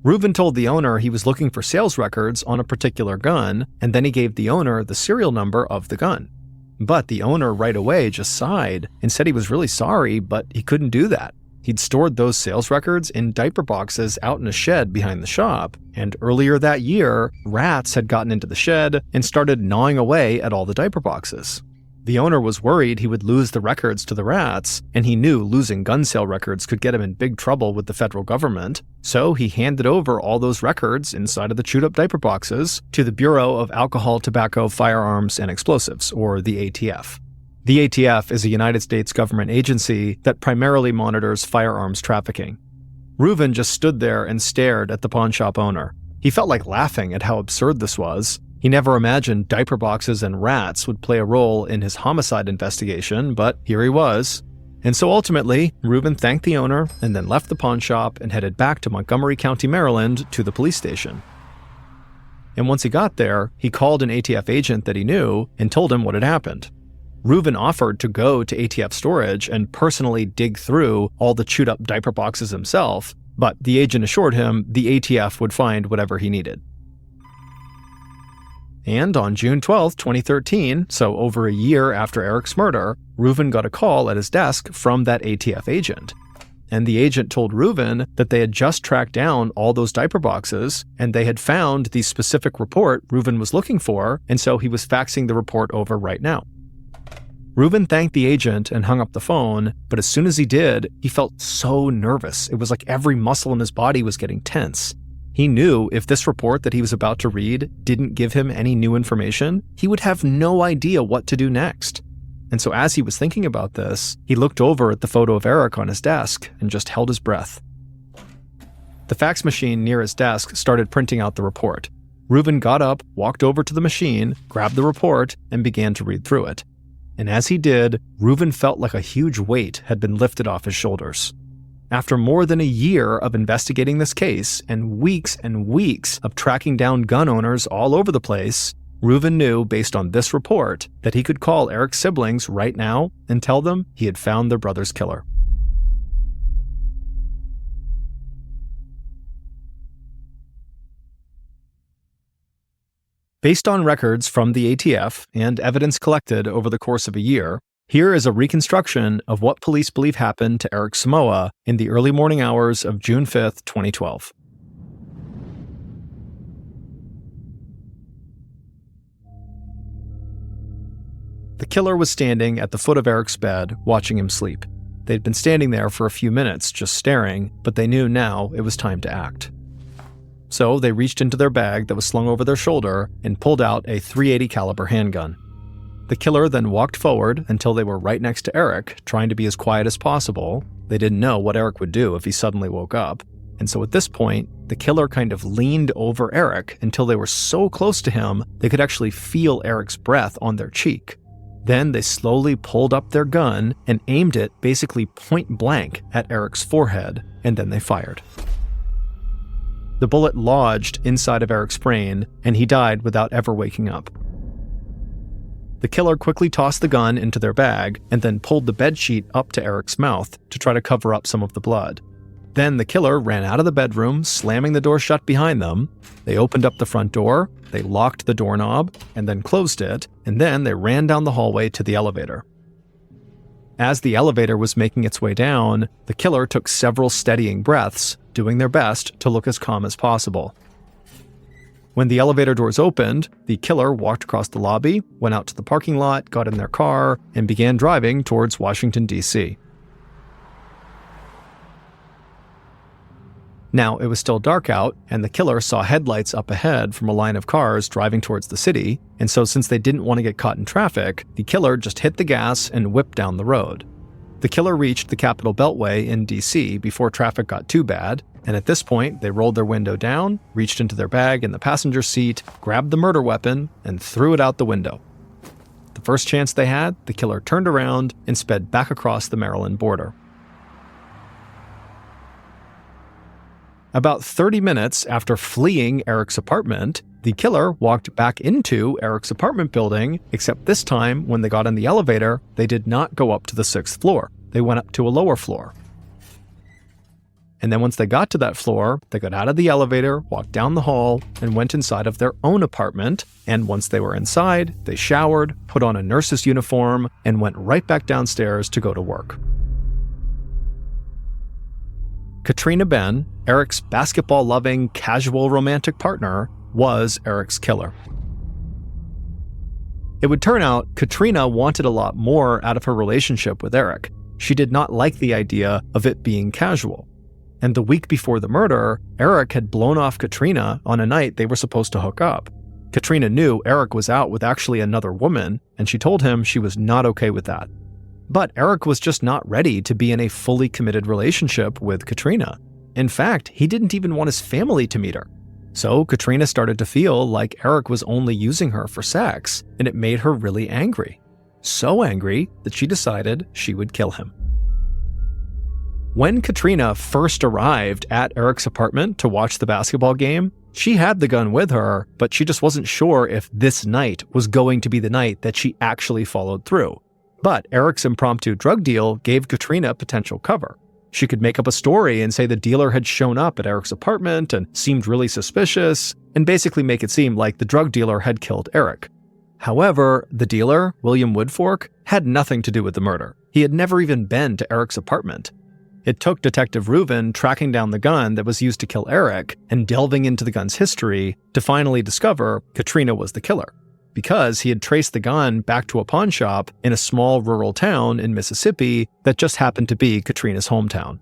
Reuben told the owner he was looking for sales records on a particular gun, and then he gave the owner the serial number of the gun. But the owner right away just sighed and said he was really sorry, but he couldn't do that. He'd stored those sales records in diaper boxes out in a shed behind the shop, and earlier that year, rats had gotten into the shed and started gnawing away at all the diaper boxes. The owner was worried he would lose the records to the rats, and he knew losing gun sale records could get him in big trouble with the federal government, so he handed over all those records inside of the chewed-up diaper boxes to the Bureau of Alcohol, Tobacco, Firearms, and Explosives, or the ATF. The ATF is a United States government agency that primarily monitors firearms trafficking. Reuben just stood there and stared at the pawn shop owner. He felt like laughing at how absurd this was. He never imagined diaper boxes and rats would play a role in his homicide investigation, but here he was. And so ultimately, Reuben thanked the owner and then left the pawn shop and headed back to Montgomery County, Maryland, to the police station. And once he got there, he called an ATF agent that he knew and told him what had happened. Reuben offered to go to ATF storage and personally dig through all the chewed-up diaper boxes himself, but the agent assured him the ATF would find whatever he needed. And on June 12, 2013, so over a year after Eric's murder, Reuben got a call at his desk from that ATF agent. And the agent told Reuben that they had just tracked down all those diaper boxes, and they had found the specific report Reuben was looking for, and so he was faxing the report over right now. Reuben thanked the agent and hung up the phone, but as soon as he did, he felt so nervous. It was like every muscle in his body was getting tense. He knew if this report that he was about to read didn't give him any new information, he would have no idea what to do next. And so as he was thinking about this, he looked over at the photo of Eric on his desk and just held his breath. The fax machine near his desk started printing out the report. Reuben got up, walked over to the machine, grabbed the report, and began to read through it. And as he did, Reuben felt like a huge weight had been lifted off his shoulders. After more than a year of investigating this case and weeks of tracking down gun owners all over the place, Reuben knew, based on this report, that he could call Eric's siblings right now and tell them he had found their brother's killer. Based on records from the ATF and evidence collected over the course of a year, here is a reconstruction of what police believe happened to Eric Samoa in the early morning hours of June 5th, 2012. The killer was standing at the foot of Eric's bed, watching him sleep. They'd been standing there for a few minutes, just staring, but they knew now it was time to act. So they reached into their bag that was slung over their shoulder and pulled out a .380 caliber handgun. The killer then walked forward until they were right next to Eric, trying to be as quiet as possible. They didn't know what Eric would do if he suddenly woke up. And so at this point, the killer kind of leaned over Eric until they were so close to him, they could actually feel Eric's breath on their cheek. Then they slowly pulled up their gun and aimed it basically point blank at Eric's forehead, and then they fired. The bullet lodged inside of Eric's brain, and he died without ever waking up. The killer quickly tossed the gun into their bag and then pulled the bedsheet up to Eric's mouth to try to cover up some of the blood. Then the killer ran out of the bedroom, slamming the door shut behind them. They opened up the front door, they locked the doorknob, and then closed it, and then they ran down the hallway to the elevator. As the elevator was making its way down, the killer took several steadying breaths, doing their best to look as calm as possible. When the elevator doors opened, the killer walked across the lobby, went out to the parking lot, got in their car, and began driving towards Washington, D.C. Now, it was still dark out, and the killer saw headlights up ahead from a line of cars driving towards the city, and so since they didn't want to get caught in traffic, the killer just hit the gas and whipped down the road. The killer reached the Capitol Beltway in D.C. before traffic got too bad, and at this point, they rolled their window down, reached into their bag in the passenger seat, grabbed the murder weapon, and threw it out the window. The first chance they had, the killer turned around and sped back across the Maryland border. About 30 minutes after fleeing Eric's apartment, the killer walked back into Eric's apartment building, except this time, when they got in the elevator, they did not go up to the 6th floor. They went up to a lower floor. And then once they got to that floor, they got out of the elevator, walked down the hall, and went inside of their own apartment. And once they were inside, they showered, put on a nurse's uniform, and went right back downstairs to go to work. Katrina Benn, Eric's basketball-loving, casual romantic partner, was Eric's killer. It would turn out Katrina wanted a lot more out of her relationship with Eric. She did not like the idea of it being casual. And the week before the murder, Eric had blown off Katrina on a night they were supposed to hook up. Katrina knew Eric was out with actually another woman, and she told him she was not okay with that. But Eric was just not ready to be in a fully committed relationship with Katrina. In fact, he didn't even want his family to meet her. So Katrina started to feel like Eric was only using her for sex, and it made her really angry. So angry that she decided she would kill him. When Katrina first arrived at Eric's apartment to watch the basketball game, she had the gun with her, but she just wasn't sure if this night was going to be the night that she actually followed through. But Eric's impromptu drug deal gave Katrina potential cover. She could make up a story and say the dealer had shown up at Eric's apartment and seemed really suspicious, and basically make it seem like the drug dealer had killed Eric. However, the dealer, William Woodfork, had nothing to do with the murder. He had never even been to Eric's apartment. It took Detective Reuven tracking down the gun that was used to kill Eric and delving into the gun's history to finally discover Katrina was the killer, because he had traced the gun back to a pawn shop in a small rural town in Mississippi that just happened to be Katrina's hometown.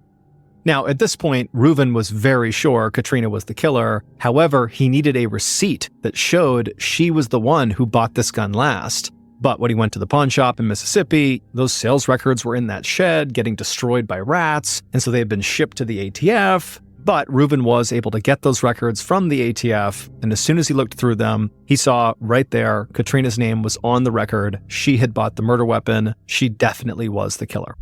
Now, at this point, Reuven was very sure Katrina was the killer. However, he needed a receipt that showed she was the one who bought this gun last. But when he went to the pawn shop in Mississippi, those sales records were in that shed getting destroyed by rats, and so they had been shipped to the ATF. But Reuven was able to get those records from the ATF, and as soon as he looked through them, he saw right there Katrina's name was on the record. She had bought the murder weapon. She definitely was the killer.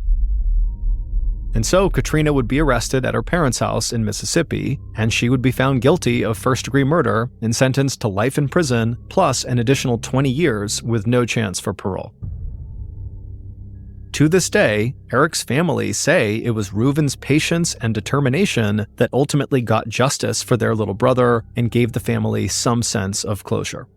And so Katrina would be arrested at her parents' house in Mississippi, and she would be found guilty of first-degree murder and sentenced to life in prison, plus an additional 20 years with no chance for parole. To this day, Eric's family say it was Reuven's patience and determination that ultimately got justice for their little brother and gave the family some sense of closure.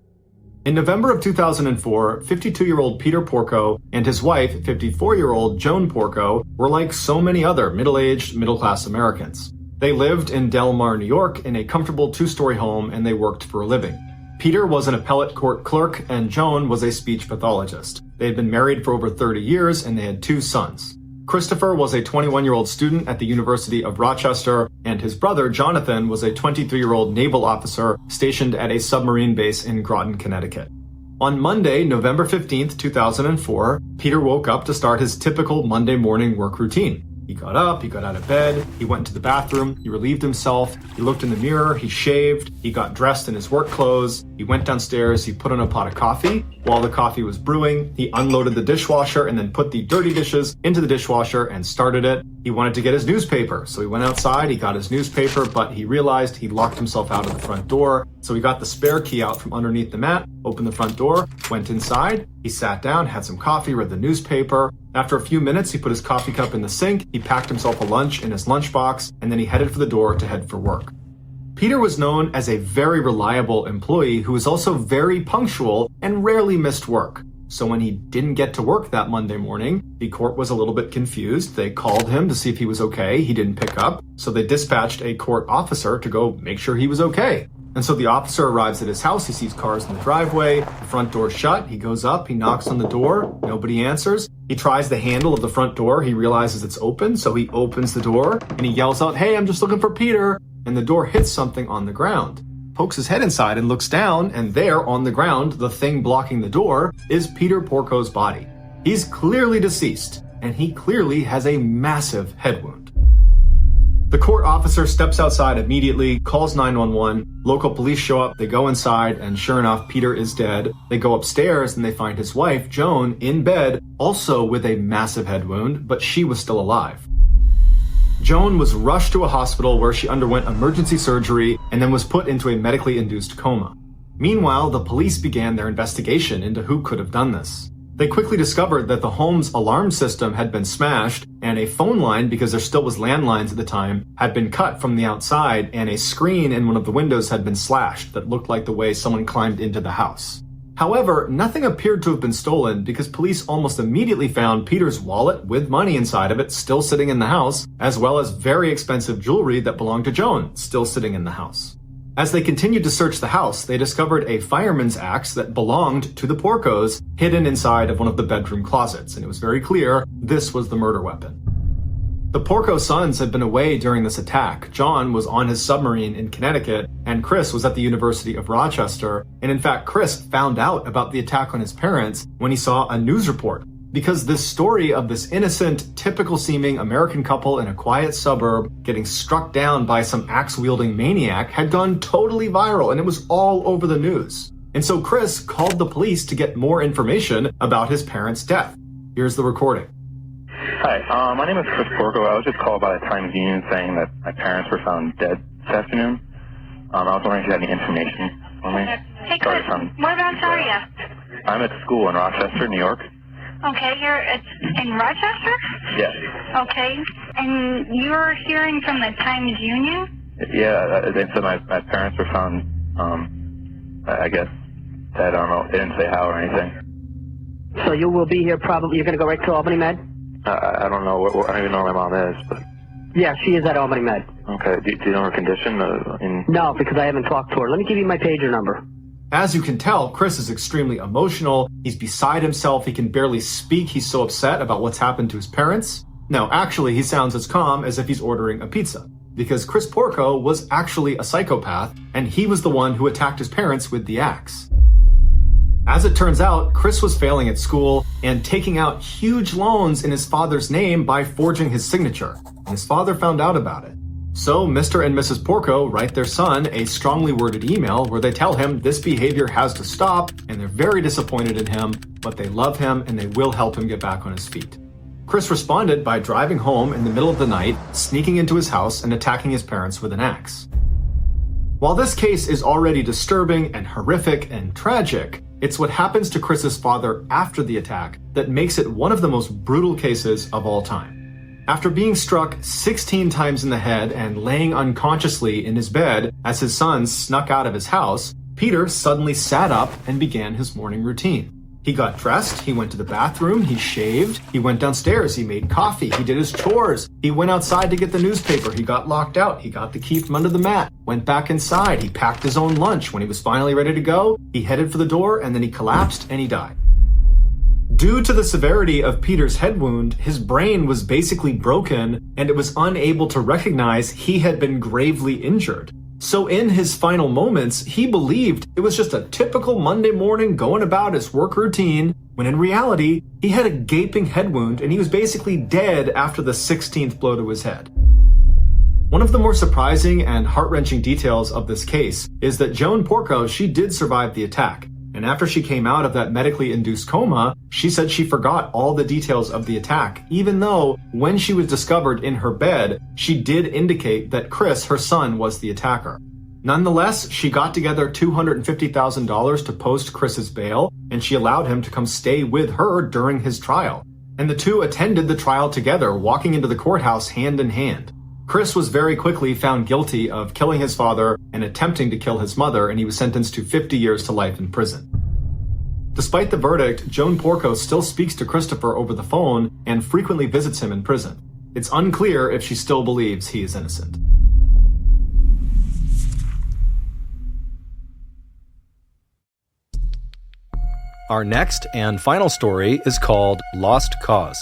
In November of 2004, 52-year-old Peter Porco and his wife, 54-year-old Joan Porco, were like so many other middle-aged, middle-class Americans. They lived in Del Mar, New York, in a comfortable two-story home, and they worked for a living. Peter was an appellate court clerk, and Joan was a speech pathologist. They had been married for over 30 years, and they had 2 sons. Christopher was a 21-year-old student at the University of Rochester, and his brother, Jonathan, was a 23-year-old naval officer stationed at a submarine base in Groton, Connecticut. On Monday, November 15th, 2004, Peter woke up to start his typical Monday morning work routine. He got up, he got out of bed, he went to the bathroom, he relieved himself, he looked in the mirror, he shaved, he got dressed in his work clothes, he went downstairs, he put on a pot of coffee. While the coffee was brewing, he unloaded the dishwasher and then put the dirty dishes into the dishwasher and started it. He wanted to get his newspaper, so he went outside, he got his newspaper, but he realized he locked himself out of the front door. So he got the spare key out from underneath the mat, opened the front door, went inside, he sat down, had some coffee, read the newspaper. After a few minutes, he put his coffee cup in the sink, he packed himself a lunch in his lunchbox, and then he headed for the door to head for work. Peter was known as a very reliable employee who was also very punctual and rarely missed work. So when he didn't get to work that Monday morning, the court was a little bit confused. They called him to see if he was okay. He didn't pick up, so they dispatched a court officer to go make sure he was okay. And so the officer arrives at his house, he sees cars in the driveway, the front door's shut, he goes up, he knocks on the door, nobody answers. He tries the handle of the front door, he realizes it's open, so he opens the door, and he yells out, "Hey, I'm just looking for Peter," and the door hits something on the ground. Pokes his head inside and looks down, and there, on the ground, the thing blocking the door, is Peter Porco's body. He's clearly deceased, and he clearly has a massive head wound. The court officer steps outside immediately, calls 911. Local police show up, they go inside, and sure enough, Peter is dead. They go upstairs and they find his wife, Joan, in bed, also with a massive head wound, but she was still alive. Joan was rushed to a hospital where she underwent emergency surgery and then was put into a medically induced coma. Meanwhile, the police began their investigation into who could have done this. They quickly discovered that the home's alarm system had been smashed, and a phone line, because there still was landlines at the time, had been cut from the outside, and a screen in one of the windows had been slashed that looked like the way someone climbed into the house. However, nothing appeared to have been stolen because police almost immediately found Peter's wallet with money inside of it still sitting in the house, as well as very expensive jewelry that belonged to Joan still sitting in the house. As they continued to search the house, they discovered a fireman's axe that belonged to the Porcos hidden inside of one of the bedroom closets, and it was very clear this was the murder weapon. The Porco sons had been away during this attack. John was on his submarine in Connecticut, and Chris was at the University of Rochester, and in fact, Chris found out about the attack on his parents when he saw a news report. Because this story of this innocent, typical-seeming American couple in a quiet suburb getting struck down by some axe-wielding maniac had gone totally viral, and it was all over the news. And so Chris called the police to get more information about his parents' death. Here's the recording. Hi, my name is Chris Porco. I was just called by the Times-Union saying that my parents were found dead this afternoon. I was wondering if you had any information for me. Hey, Chris, whereabouts are you? I'm at school in Rochester, New York. Okay, you're in Rochester? Yes. Okay, and you're hearing from the Times-Union? Yeah, they said my parents were found, I guess, I don't know, they didn't say how or anything. So you will be here probably, you're going to go right to Albany Med? I don't know, I don't even know where my mom is, but... Yeah, she is at Albany Med. Okay, do you know her condition? No, because I haven't talked to her. Let me give you my pager number. As you can tell, Chris is extremely emotional. He's beside himself. He can barely speak. He's so upset about what's happened to his parents. No, actually, he sounds as calm as if he's ordering a pizza. Because Chris Porco was actually a psychopath, and he was the one who attacked his parents with the axe. As it turns out, Chris was failing at school and taking out huge loans in his father's name by forging his signature. And his father found out about it. So Mr. and Mrs. Porco write their son a strongly worded email where they tell him this behavior has to stop, and they're very disappointed in him, but they love him and they will help him get back on his feet. Chris responded by driving home in the middle of the night, sneaking into his house and attacking his parents with an axe. While this case is already disturbing and horrific and tragic, it's what happens to Chris's father after the attack that makes it one of the most brutal cases of all time. After being struck 16 times in the head and laying unconsciously in his bed as his sons snuck out of his house, Peter suddenly sat up and began his morning routine. He got dressed, he went to the bathroom, he shaved, he went downstairs, he made coffee, he did his chores, he went outside to get the newspaper, he got locked out, he got the key from under the mat, went back inside, he packed his own lunch. When he was finally ready to go, he headed for the door and then he collapsed and he died. Due to the severity of Peter's head wound, his brain was basically broken and it was unable to recognize he had been gravely injured. So in his final moments, he believed it was just a typical Monday morning going about his work routine, when in reality, he had a gaping head wound and he was basically dead after the 16th blow to his head. One of the more surprising and heart-wrenching details of this case is that Joan Porco, she did survive the attack. And after she came out of that medically induced coma, she said she forgot all the details of the attack, even though when she was discovered in her bed, she did indicate that Chris, her son, was the attacker. Nonetheless, she got together $250,000 to post Chris's bail, and she allowed him to come stay with her during his trial. And the two attended the trial together, walking into the courthouse hand in hand. Chris was very quickly found guilty of killing his father and attempting to kill his mother, and he was sentenced to 50 years to life in prison. Despite the verdict, Joan Porco still speaks to Christopher over the phone and frequently visits him in prison. It's unclear if she still believes he is innocent. Our next and final story is called Lost Cause.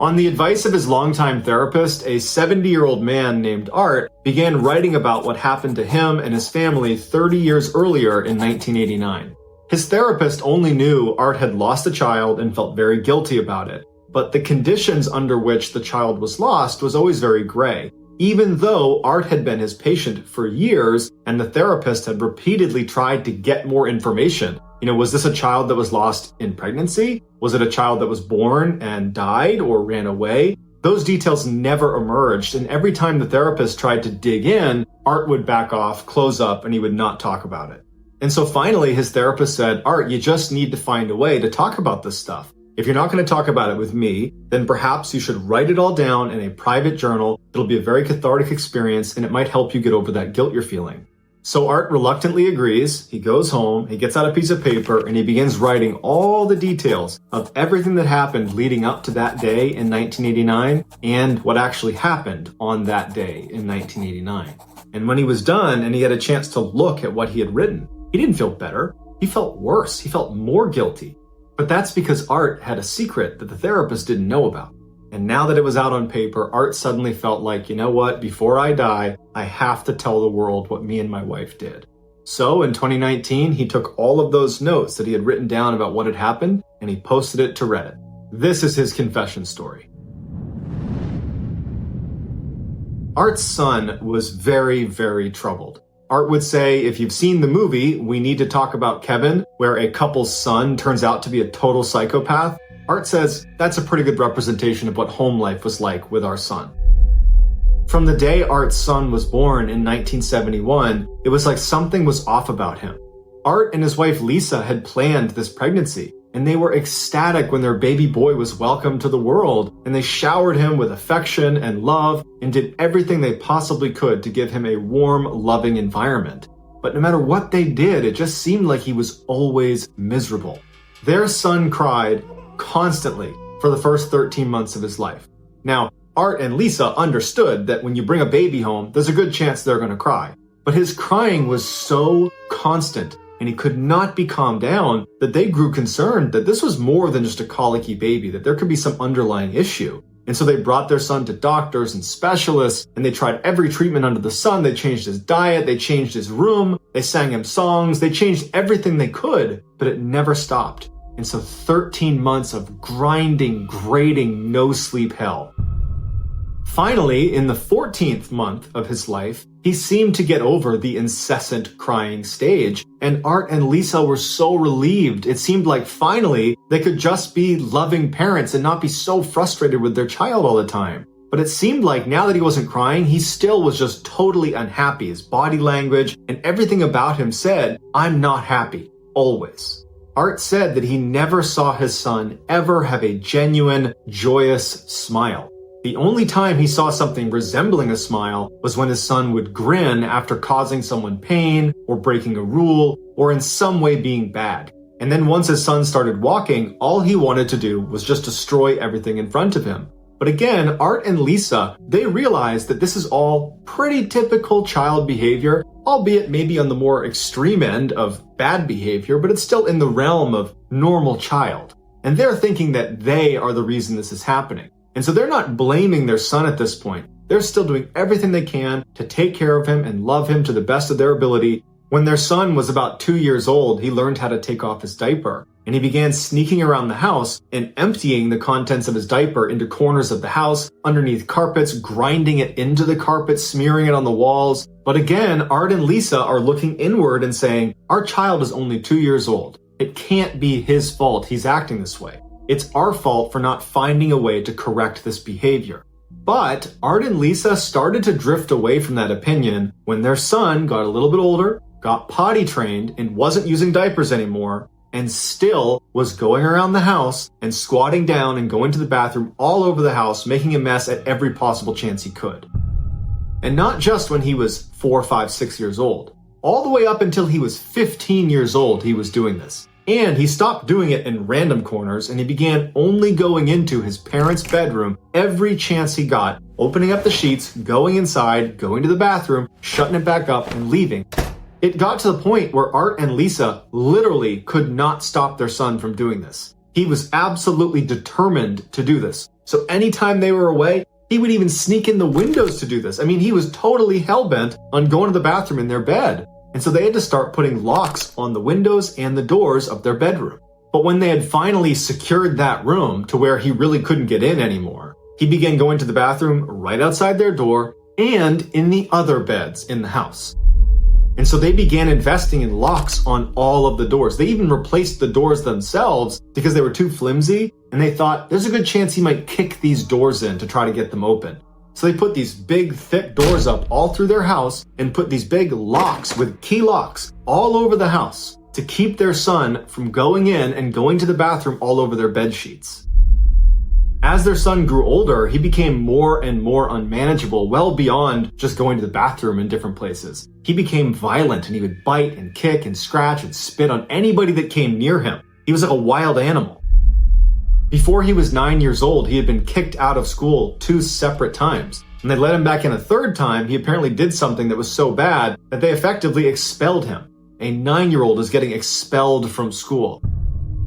On the advice of his longtime therapist, a 70-year-old man named Art began writing about what happened to him and his family 30 years earlier in 1989. His therapist only knew Art had lost a child and felt very guilty about it, but the conditions under which the child was lost was always very gray, even though Art had been his patient for years and the therapist had repeatedly tried to get more information. Was this a child that was lost in pregnancy? Was it a child that was born and died or ran away? Those details never emerged, and every time the therapist tried to dig in, Art would back off, close up, and he would not talk about it. And so finally, his therapist said, Art, you just need to find a way to talk about this stuff. If you're not going to talk about it with me, then perhaps you should write it all down in a private journal. It'll be a very cathartic experience, and it might help you get over that guilt you're feeling. So Art reluctantly agrees. He goes home, he gets out a piece of paper, and he begins writing all the details of everything that happened leading up to that day in 1989 and what actually happened on that day in 1989. And when he was done and he had a chance to look at what he had written, he didn't feel better. He felt worse. He felt more guilty. But that's because Art had a secret that the therapist didn't know about. And now that it was out on paper, Art suddenly felt like, you know what, before I die, I have to tell the world what me and my wife did. So in 2019, he took all of those notes that he had written down about what had happened, and he posted it to Reddit. This is his confession story. Art's son was very, very troubled. Art would say, if you've seen the movie, We Need to Talk About Kevin, where a couple's son turns out to be a total psychopath, Art says that's a pretty good representation of what home life was like with our son. From the day Art's son was born in 1971, it was like something was off about him. Art and his wife Lisa had planned this pregnancy, and they were ecstatic when their baby boy was welcomed to the world, and they showered him with affection and love and did everything they possibly could to give him a warm, loving environment. But no matter what they did, it just seemed like he was always miserable. Their son cried constantly for the first 13 months of his life. Now, Art and Lisa understood that when you bring a baby home, there's a good chance they're going to cry. But his crying was so constant, and he could not be calmed down, that they grew concerned that this was more than just a colicky baby, that there could be some underlying issue. And so they brought their son to doctors and specialists, and they tried every treatment under the sun. They changed his diet, they changed his room, they sang him songs, they changed everything they could, but it never stopped. And so 13 months of grinding, grating, no sleep hell. Finally, in the 14th month of his life, he seemed to get over the incessant crying stage, and Art and Lisa were so relieved. It seemed like finally they could just be loving parents and not be so frustrated with their child all the time. But it seemed like now that he wasn't crying, he still was just totally unhappy. His body language and everything about him said, "I'm not happy," always. Art said that he never saw his son ever have a genuine, joyous smile. The only time he saw something resembling a smile was when his son would grin after causing someone pain or breaking a rule or in some way being bad. And then once his son started walking, all he wanted to do was just destroy everything in front of him. But again, Art and Lisa, they realized that this is all pretty typical child behavior, albeit maybe on the more extreme end of bad behavior, but it's still in the realm of normal child. And they're thinking that they are the reason this is happening. And so they're not blaming their son at this point. They're still doing everything they can to take care of him and love him to the best of their ability. When their son was about 2 years old, he learned how to take off his diaper, and he began sneaking around the house and emptying the contents of his diaper into corners of the house, underneath carpets, grinding it into the carpet, smearing it on the walls. But again, Art and Lisa are looking inward and saying, our child is only 2 years old. It can't be his fault he's acting this way. It's our fault for not finding a way to correct this behavior. But Art and Lisa started to drift away from that opinion when their son got a little bit older, got potty trained, and wasn't using diapers anymore, and still was going around the house and squatting down and going to the bathroom all over the house, making a mess at every possible chance he could. And not just when he was 4, 5, 6 years old. All the way up until he was 15 years old, he was doing this. And he stopped doing it in random corners, and he began only going into his parents' bedroom every chance he got, opening up the sheets, going inside, going to the bathroom, shutting it back up, and leaving. It got to the point where Art and Lisa literally could not stop their son from doing this. He was absolutely determined to do this. So anytime they were away, he would even sneak in the windows to do this. I mean, he was totally hell-bent on going to the bathroom in their bed. And so they had to start putting locks on the windows and the doors of their bedroom. But when they had finally secured that room to where he really couldn't get in anymore, he began going to the bathroom right outside their door and in the other beds in the house. And so they began investing in locks on all of the doors. They even replaced the doors themselves because they were too flimsy, and they thought there's a good chance he might kick these doors in to try to get them open. So they put these big, thick doors up all through their house and put these big locks with key locks all over the house to keep their son from going in and going to the bathroom all over their bed sheets. As their son grew older, he became more and more unmanageable, well beyond just going to the bathroom in different places. He became violent, and he would bite and kick and scratch and spit on anybody that came near him. He was like a wild animal. Before he was 9 years old, he had been kicked out of school 2 separate times. When they let him back in a 3rd time, he apparently did something that was so bad that they effectively expelled him. A 9-year-old is getting expelled from school.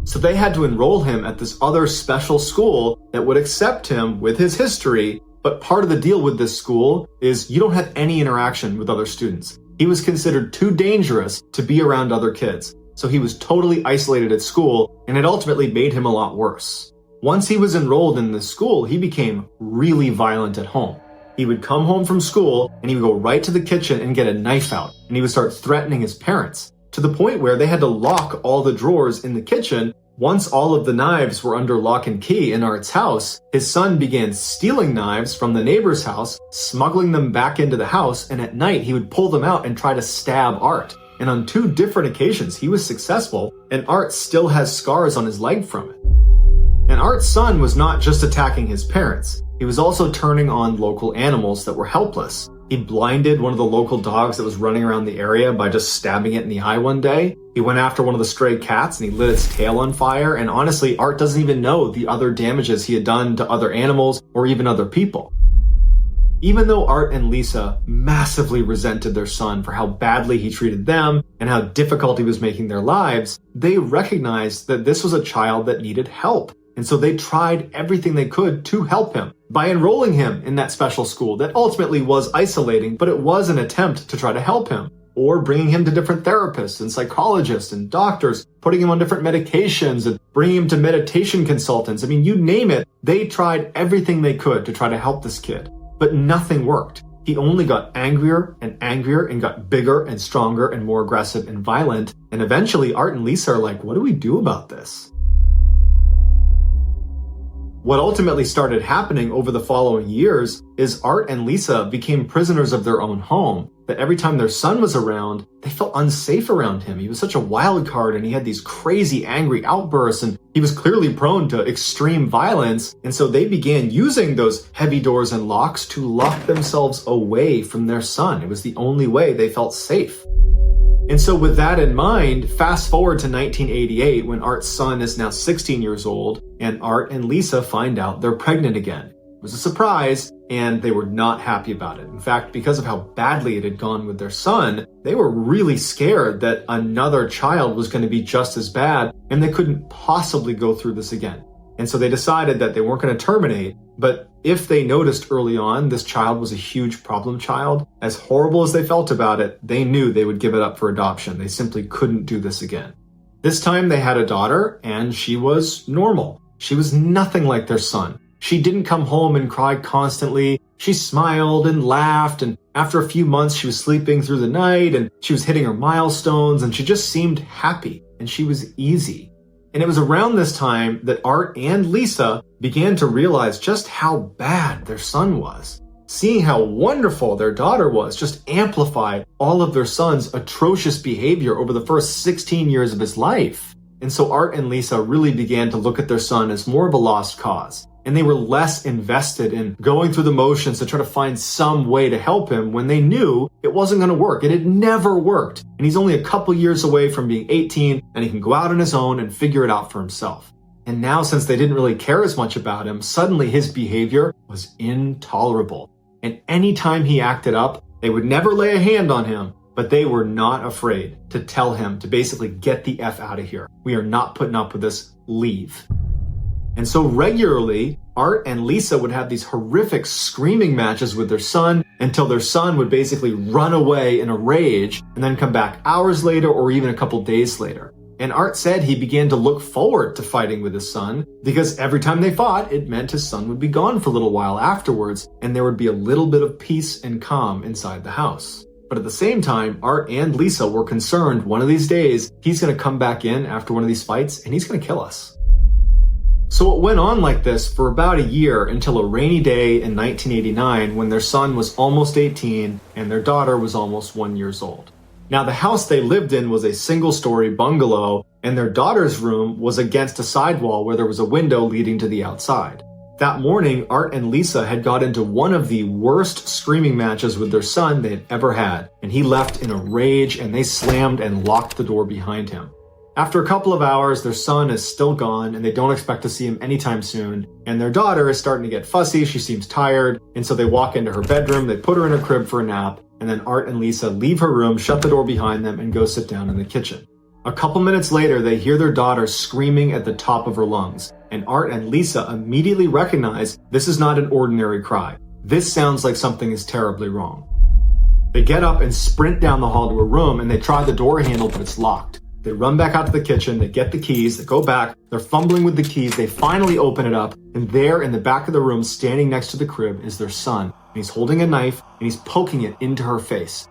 So they had to enroll him at this other special school that would accept him with his history, but part of the deal with this school is you don't have any interaction with other students. He was considered too dangerous to be around other kids, so he was totally isolated at school, and it ultimately made him a lot worse. Once he was enrolled in this school, he became really violent at home. He would come home from school, and he would go right to the kitchen and get a knife out, and he would start threatening his parents, to the point where they had to lock all the drawers in the kitchen. Once all of the knives were under lock and key in Art's house, his son began stealing knives from the neighbor's house, smuggling them back into the house, and at night he would pull them out and try to stab Art. And on 2 different occasions he was successful, and Art still has scars on his leg from it. And Art's son was not just attacking his parents, he was also turning on local animals that were helpless. He blinded one of the local dogs that was running around the area by just stabbing it in the eye one day. He went after one of the stray cats and he lit its tail on fire. And honestly, Art doesn't even know the other damages he had done to other animals or even other people. Even though Art and Lisa massively resented their son for how badly he treated them and how difficult he was making their lives, they recognized that this was a child that needed help. And so they tried everything they could to help him by enrolling him in that special school that ultimately was isolating, but it was an attempt to try to help him, or bringing him to different therapists and psychologists and doctors, putting him on different medications and bringing him to meditation consultants. I mean, you name it, they tried everything they could to try to help this kid, but nothing worked. He only got angrier and got bigger and stronger and more aggressive and violent. And eventually Art and Lisa are like, what do we do about this? What ultimately started happening over the following years is Art and Lisa became prisoners of their own home, that every time their son was around, they felt unsafe around him. He was such a wild card and he had these crazy angry outbursts and he was clearly prone to extreme violence. And so they began using those heavy doors and locks to lock themselves away from their son. It was the only way they felt safe. And so with that in mind, fast forward to 1988 when Art's son is now 16 years old and Art and Lisa find out they're pregnant again. It was a surprise and they were not happy about it. In fact, because of how badly it had gone with their son, they were really scared that another child was going to be just as bad and they couldn't possibly go through this again. And so they decided that they weren't going to terminate, but if they noticed early on this child was a huge problem child, as horrible as they felt about it, they knew they would give it up for adoption. They simply couldn't do this again. This time they had a daughter and she was normal. She was nothing like their son. She didn't come home and cry constantly. She smiled and laughed, and after a few months she was sleeping through the night and she was hitting her milestones and she just seemed happy and she was easy. And it was around this time that Art and Lisa began to realize just how bad their son was. Seeing how wonderful their daughter was just amplified all of their son's atrocious behavior over the first 16 years of his life. And so Art and Lisa really began to look at their son as more of a lost cause. And they were less invested in going through the motions to try to find some way to help him when they knew it wasn't going to work. It had never worked. And he's only a couple years away from being 18 and he can go out on his own and figure it out for himself. And now, since they didn't really care as much about him, suddenly his behavior was intolerable. And anytime he acted up, they would never lay a hand on him, but they were not afraid to tell him to basically get the F out of here. We are not putting up with this. Leave. And so regularly, Art and Lisa would have these horrific screaming matches with their son, until their son would basically run away in a rage and then come back hours later or even a couple days later. And Art said he began to look forward to fighting with his son because every time they fought, it meant his son would be gone for a little while afterwards and there would be a little bit of peace and calm inside the house. But at the same time, Art and Lisa were concerned one of these days he's going to come back in after one of these fights and he's going to kill us. So it went on like this for about a year until a rainy day in 1989 when their son was almost 18 and their daughter was almost 1 year old. Now the house they lived in was a single-story bungalow and their daughter's room was against a sidewall where there was a window leading to the outside. That morning, Art and Lisa had got into one of the worst screaming matches with their son they had ever had, and he left in a rage and they slammed and locked the door behind him. After a couple of hours, their son is still gone and they don't expect to see him anytime soon, and their daughter is starting to get fussy, she seems tired, and so they walk into her bedroom, they put her in her crib for a nap, and then Art and Lisa leave her room, shut the door behind them, and go sit down in the kitchen. A couple minutes later, they hear their daughter screaming at the top of her lungs, and Art and Lisa immediately recognize this is not an ordinary cry. This sounds like something is terribly wrong. They get up and sprint down the hall to a room, and they try the door handle, but it's locked. They run back out to the kitchen, they get the keys, they go back, they're fumbling with the keys, they finally open it up, and there in the back of the room, standing next to the crib, is their son. And he's holding a knife, and he's poking it into her face.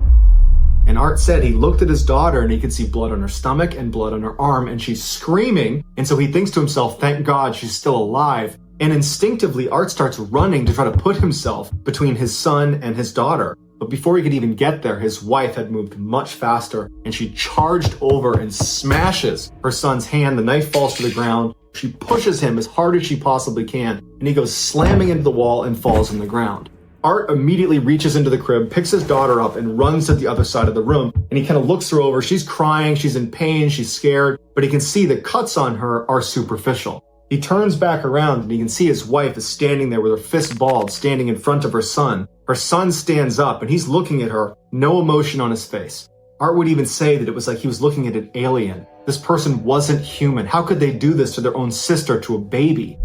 And Art said he looked at his daughter and he could see blood on her stomach and blood on her arm, and she's screaming, and so he thinks to himself, thank God she's still alive. And instinctively, Art starts running to try to put himself between his son and his daughter. But before he could even get there, his wife had moved much faster, and she charged over and smashes her son's hand. The knife falls to the ground. She pushes him as hard as she possibly can, and he goes slamming into the wall and falls on the ground. Art immediately reaches into the crib, picks his daughter up, and runs to the other side of the room, and he kind of looks her over. She's crying, she's in pain, she's scared, but he can see the cuts on her are superficial. He turns back around and he can see his wife is standing there with her fist balled, standing in front of her son. Her son stands up and he's looking at her, no emotion on his face. Art would even say that it was like he was looking at an alien. This person wasn't human. How could they do this to their own sister, to a baby?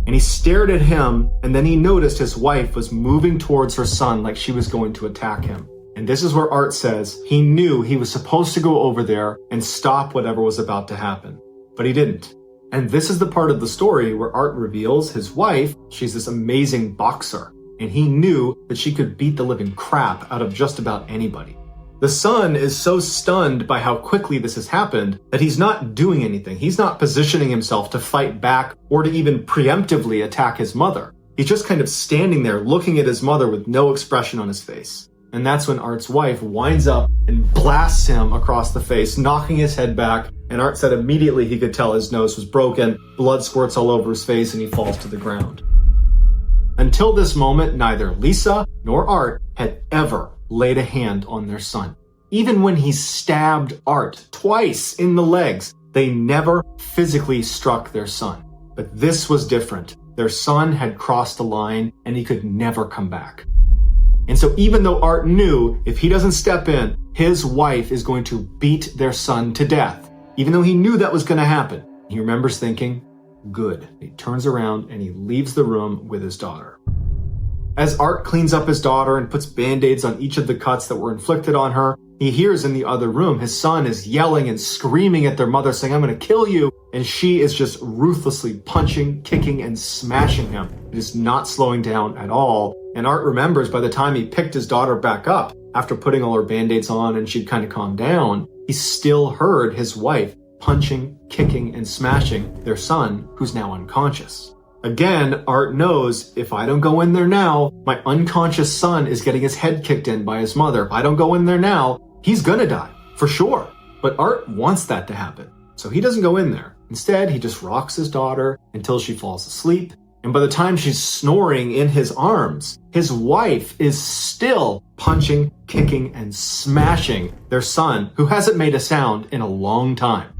And he stared at him, and then he noticed his wife was moving towards her son like she was going to attack him. And this is where Art says he knew he was supposed to go over there and stop whatever was about to happen. But he didn't. And this is the part of the story where Art reveals his wife, she's this amazing boxer, and he knew that she could beat the living crap out of just about anybody. The son is so stunned by how quickly this has happened that he's not doing anything. He's not positioning himself to fight back or to even preemptively attack his mother. He's just kind of standing there looking at his mother with no expression on his face. And that's when Art's wife winds up and blasts him across the face, knocking his head back. And Art said immediately he could tell his nose was broken, blood squirts all over his face, and he falls to the ground. Until this moment, neither Lisa nor Art had ever laid a hand on their son. Even when he stabbed Art twice in the legs, they never physically struck their son. But this was different. Their son had crossed the line and he could never come back. And so even though Art knew if he doesn't step in, his wife is going to beat their son to death, even though he knew that was going to happen, he remembers thinking, good. He turns around and he leaves the room with his daughter. As Art cleans up his daughter and puts band-aids on each of the cuts that were inflicted on her, he hears in the other room his son is yelling and screaming at their mother saying, I'm going to kill you. And she is just ruthlessly punching, kicking, and smashing him. It is not slowing down at all. And Art remembers by the time he picked his daughter back up, after putting all her band-aids on and she'd kind of calmed down, he still heard his wife punching, kicking, and smashing their son, who's now unconscious. Again, Art knows if I don't go in there now, my unconscious son is getting his head kicked in by his mother. If I don't go in there now, he's gonna die, for sure. But Art wants that to happen, so he doesn't go in there. Instead, he just rocks his daughter until she falls asleep. And by the time she's snoring in his arms, his wife is still punching, kicking, and smashing their son, who hasn't made a sound in a long time.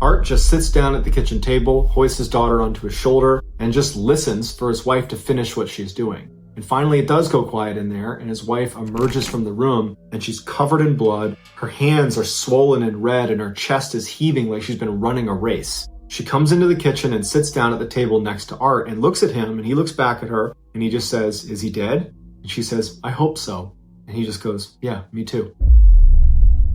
Art just sits down at the kitchen table, hoists his daughter onto his shoulder, and just listens for his wife to finish what she's doing. And finally it does go quiet in there, and his wife emerges from the room, and she's covered in blood. Her hands are swollen and red, and her chest is heaving like she's been running a race. She comes into the kitchen and sits down at the table next to Art and looks at him, and he looks back at her, and he just says, is he dead? And she says, "I hope so." And he just goes, "Yeah, me too."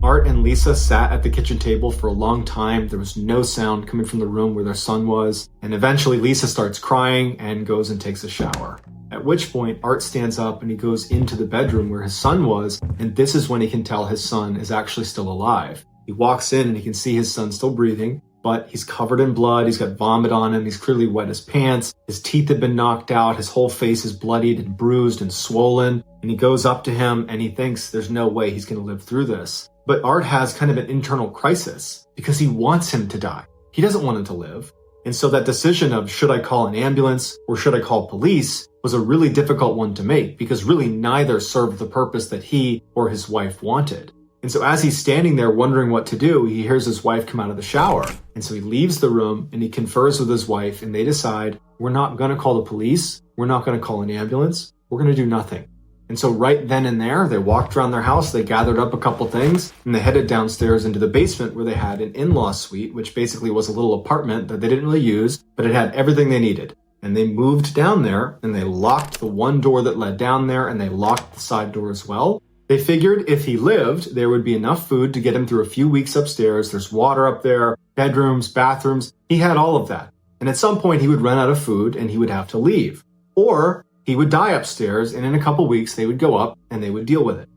Art and Lisa sat at the kitchen table for a long time. There was no sound coming from the room where their son was. And eventually Lisa starts crying and goes and takes a shower. At which point Art stands up and he goes into the bedroom where his son was. And this is when he can tell his son is actually still alive. He walks in and he can see his son still breathing, but he's covered in blood. He's got vomit on him. He's clearly wet his pants. His teeth have been knocked out. His whole face is bloodied and bruised and swollen. And he goes up to him and he thinks there's no way he's going to live through this. But Art has kind of an internal crisis because he wants him to die. He doesn't want him to live. And so that decision of should I call an ambulance or should I call police was a really difficult one to make because really neither served the purpose that he or his wife wanted. And so as he's standing there wondering what to do, he hears his wife come out of the shower. And so he leaves the room and he confers with his wife and they decide, we're not going to call the police. We're not going to call an ambulance. We're going to do nothing. And so right then and there, they walked around their house, they gathered up a couple things, and they headed downstairs into the basement where they had an in-law suite, which basically was a little apartment that they didn't really use, but it had everything they needed. And they moved down there, and they locked the one door that led down there, and they locked the side door as well. They figured if he lived, there would be enough food to get him through a few weeks upstairs. There's water up there, bedrooms, bathrooms. He had all of that. And at some point, he would run out of food, and he would have to leave. Or he would die upstairs, and in a couple weeks, they would go up and they would deal with it.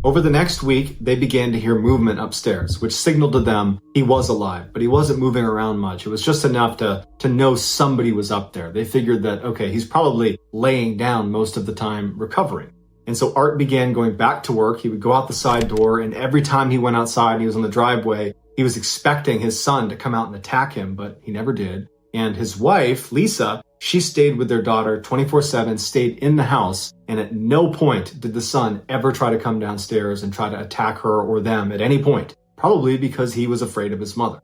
Over the next week, they began to hear movement upstairs, which signaled to them he was alive, but he wasn't moving around much. It was just enough to know somebody was up there. They figured that, okay, he's probably laying down most of the time recovering. And so Art began going back to work. He would go out the side door, and every time he went outside and he was on the driveway, he was expecting his son to come out and attack him, but he never did. And his wife, Lisa, she stayed with their daughter 24/7, stayed in the house, and at no point did the son ever try to come downstairs and try to attack her or them at any point, probably because he was afraid of his mother.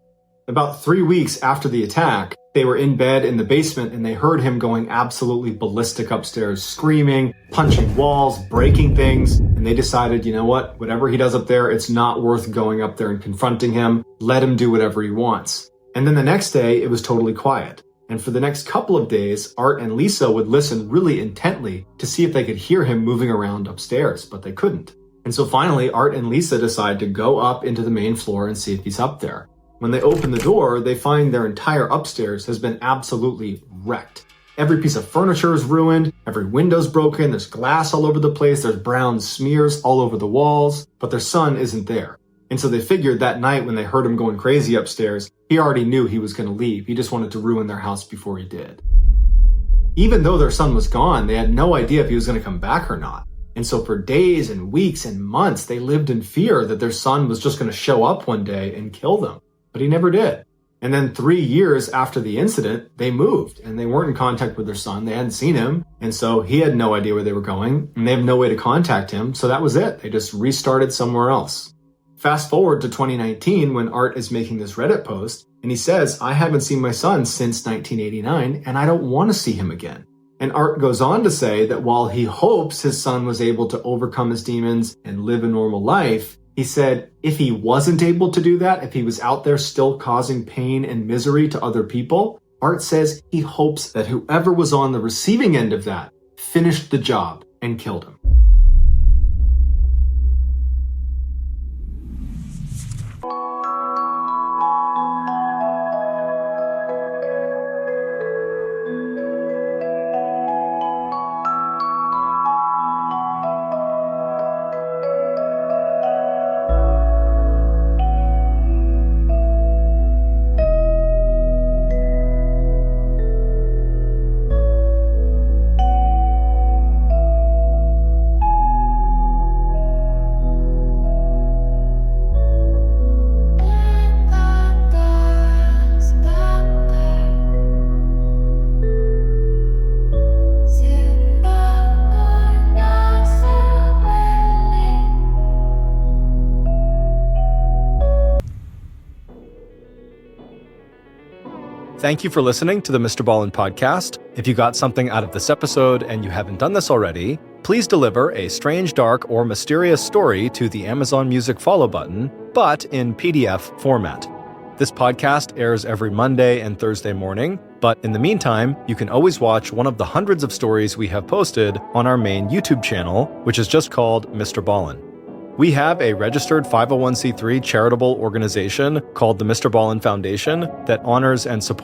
About 3 weeks after the attack, they were in bed in the basement and they heard him going absolutely ballistic upstairs, screaming, punching walls, breaking things, and they decided, you know what, whatever he does up there, it's not worth going up there and confronting him. Let him do whatever he wants. And then the next day, it was totally quiet. And for the next couple of days, Art and Lisa would listen really intently to see if they could hear him moving around upstairs, but they couldn't. And so finally, Art and Lisa decide to go up into the main floor and see if he's up there. When they open the door, they find their entire upstairs has been absolutely wrecked. Every piece of furniture is ruined, every window's broken, there's glass all over the place, there's brown smears all over the walls, but their son isn't there. And so they figured that night when they heard him going crazy upstairs, he already knew he was going to leave. He just wanted to ruin their house before he did. Even though their son was gone, they had no idea if he was going to come back or not. And so for days and weeks and months, they lived in fear that their son was just going to show up one day and kill them. But he never did. And then 3 years after the incident, they moved and they weren't in contact with their son. They hadn't seen him. And so he had no idea where they were going and they have no way to contact him. So that was it. They just restarted somewhere else. Fast forward to 2019 when Art is making this Reddit post and he says, I haven't seen my son since 1989 and I don't want to see him again. And Art goes on to say that while he hopes his son was able to overcome his demons and live a normal life, he said if he wasn't able to do that, if he was out there still causing pain and misery to other people, Art says he hopes that whoever was on the receiving end of that finished the job and killed him. Thank you for listening to the MrBallen's podcast. If you got something out of this episode and you haven't done this already, please deliver a strange, dark, or mysterious story to the Amazon Music follow button, but in PDF format. This podcast airs every Monday and Thursday morning, But in the meantime, you can always watch one of the hundreds of stories we have posted on our main YouTube channel, which is just called MrBallen. We have a registered 501c3 charitable organization called the MrBallen Foundation that honors and supports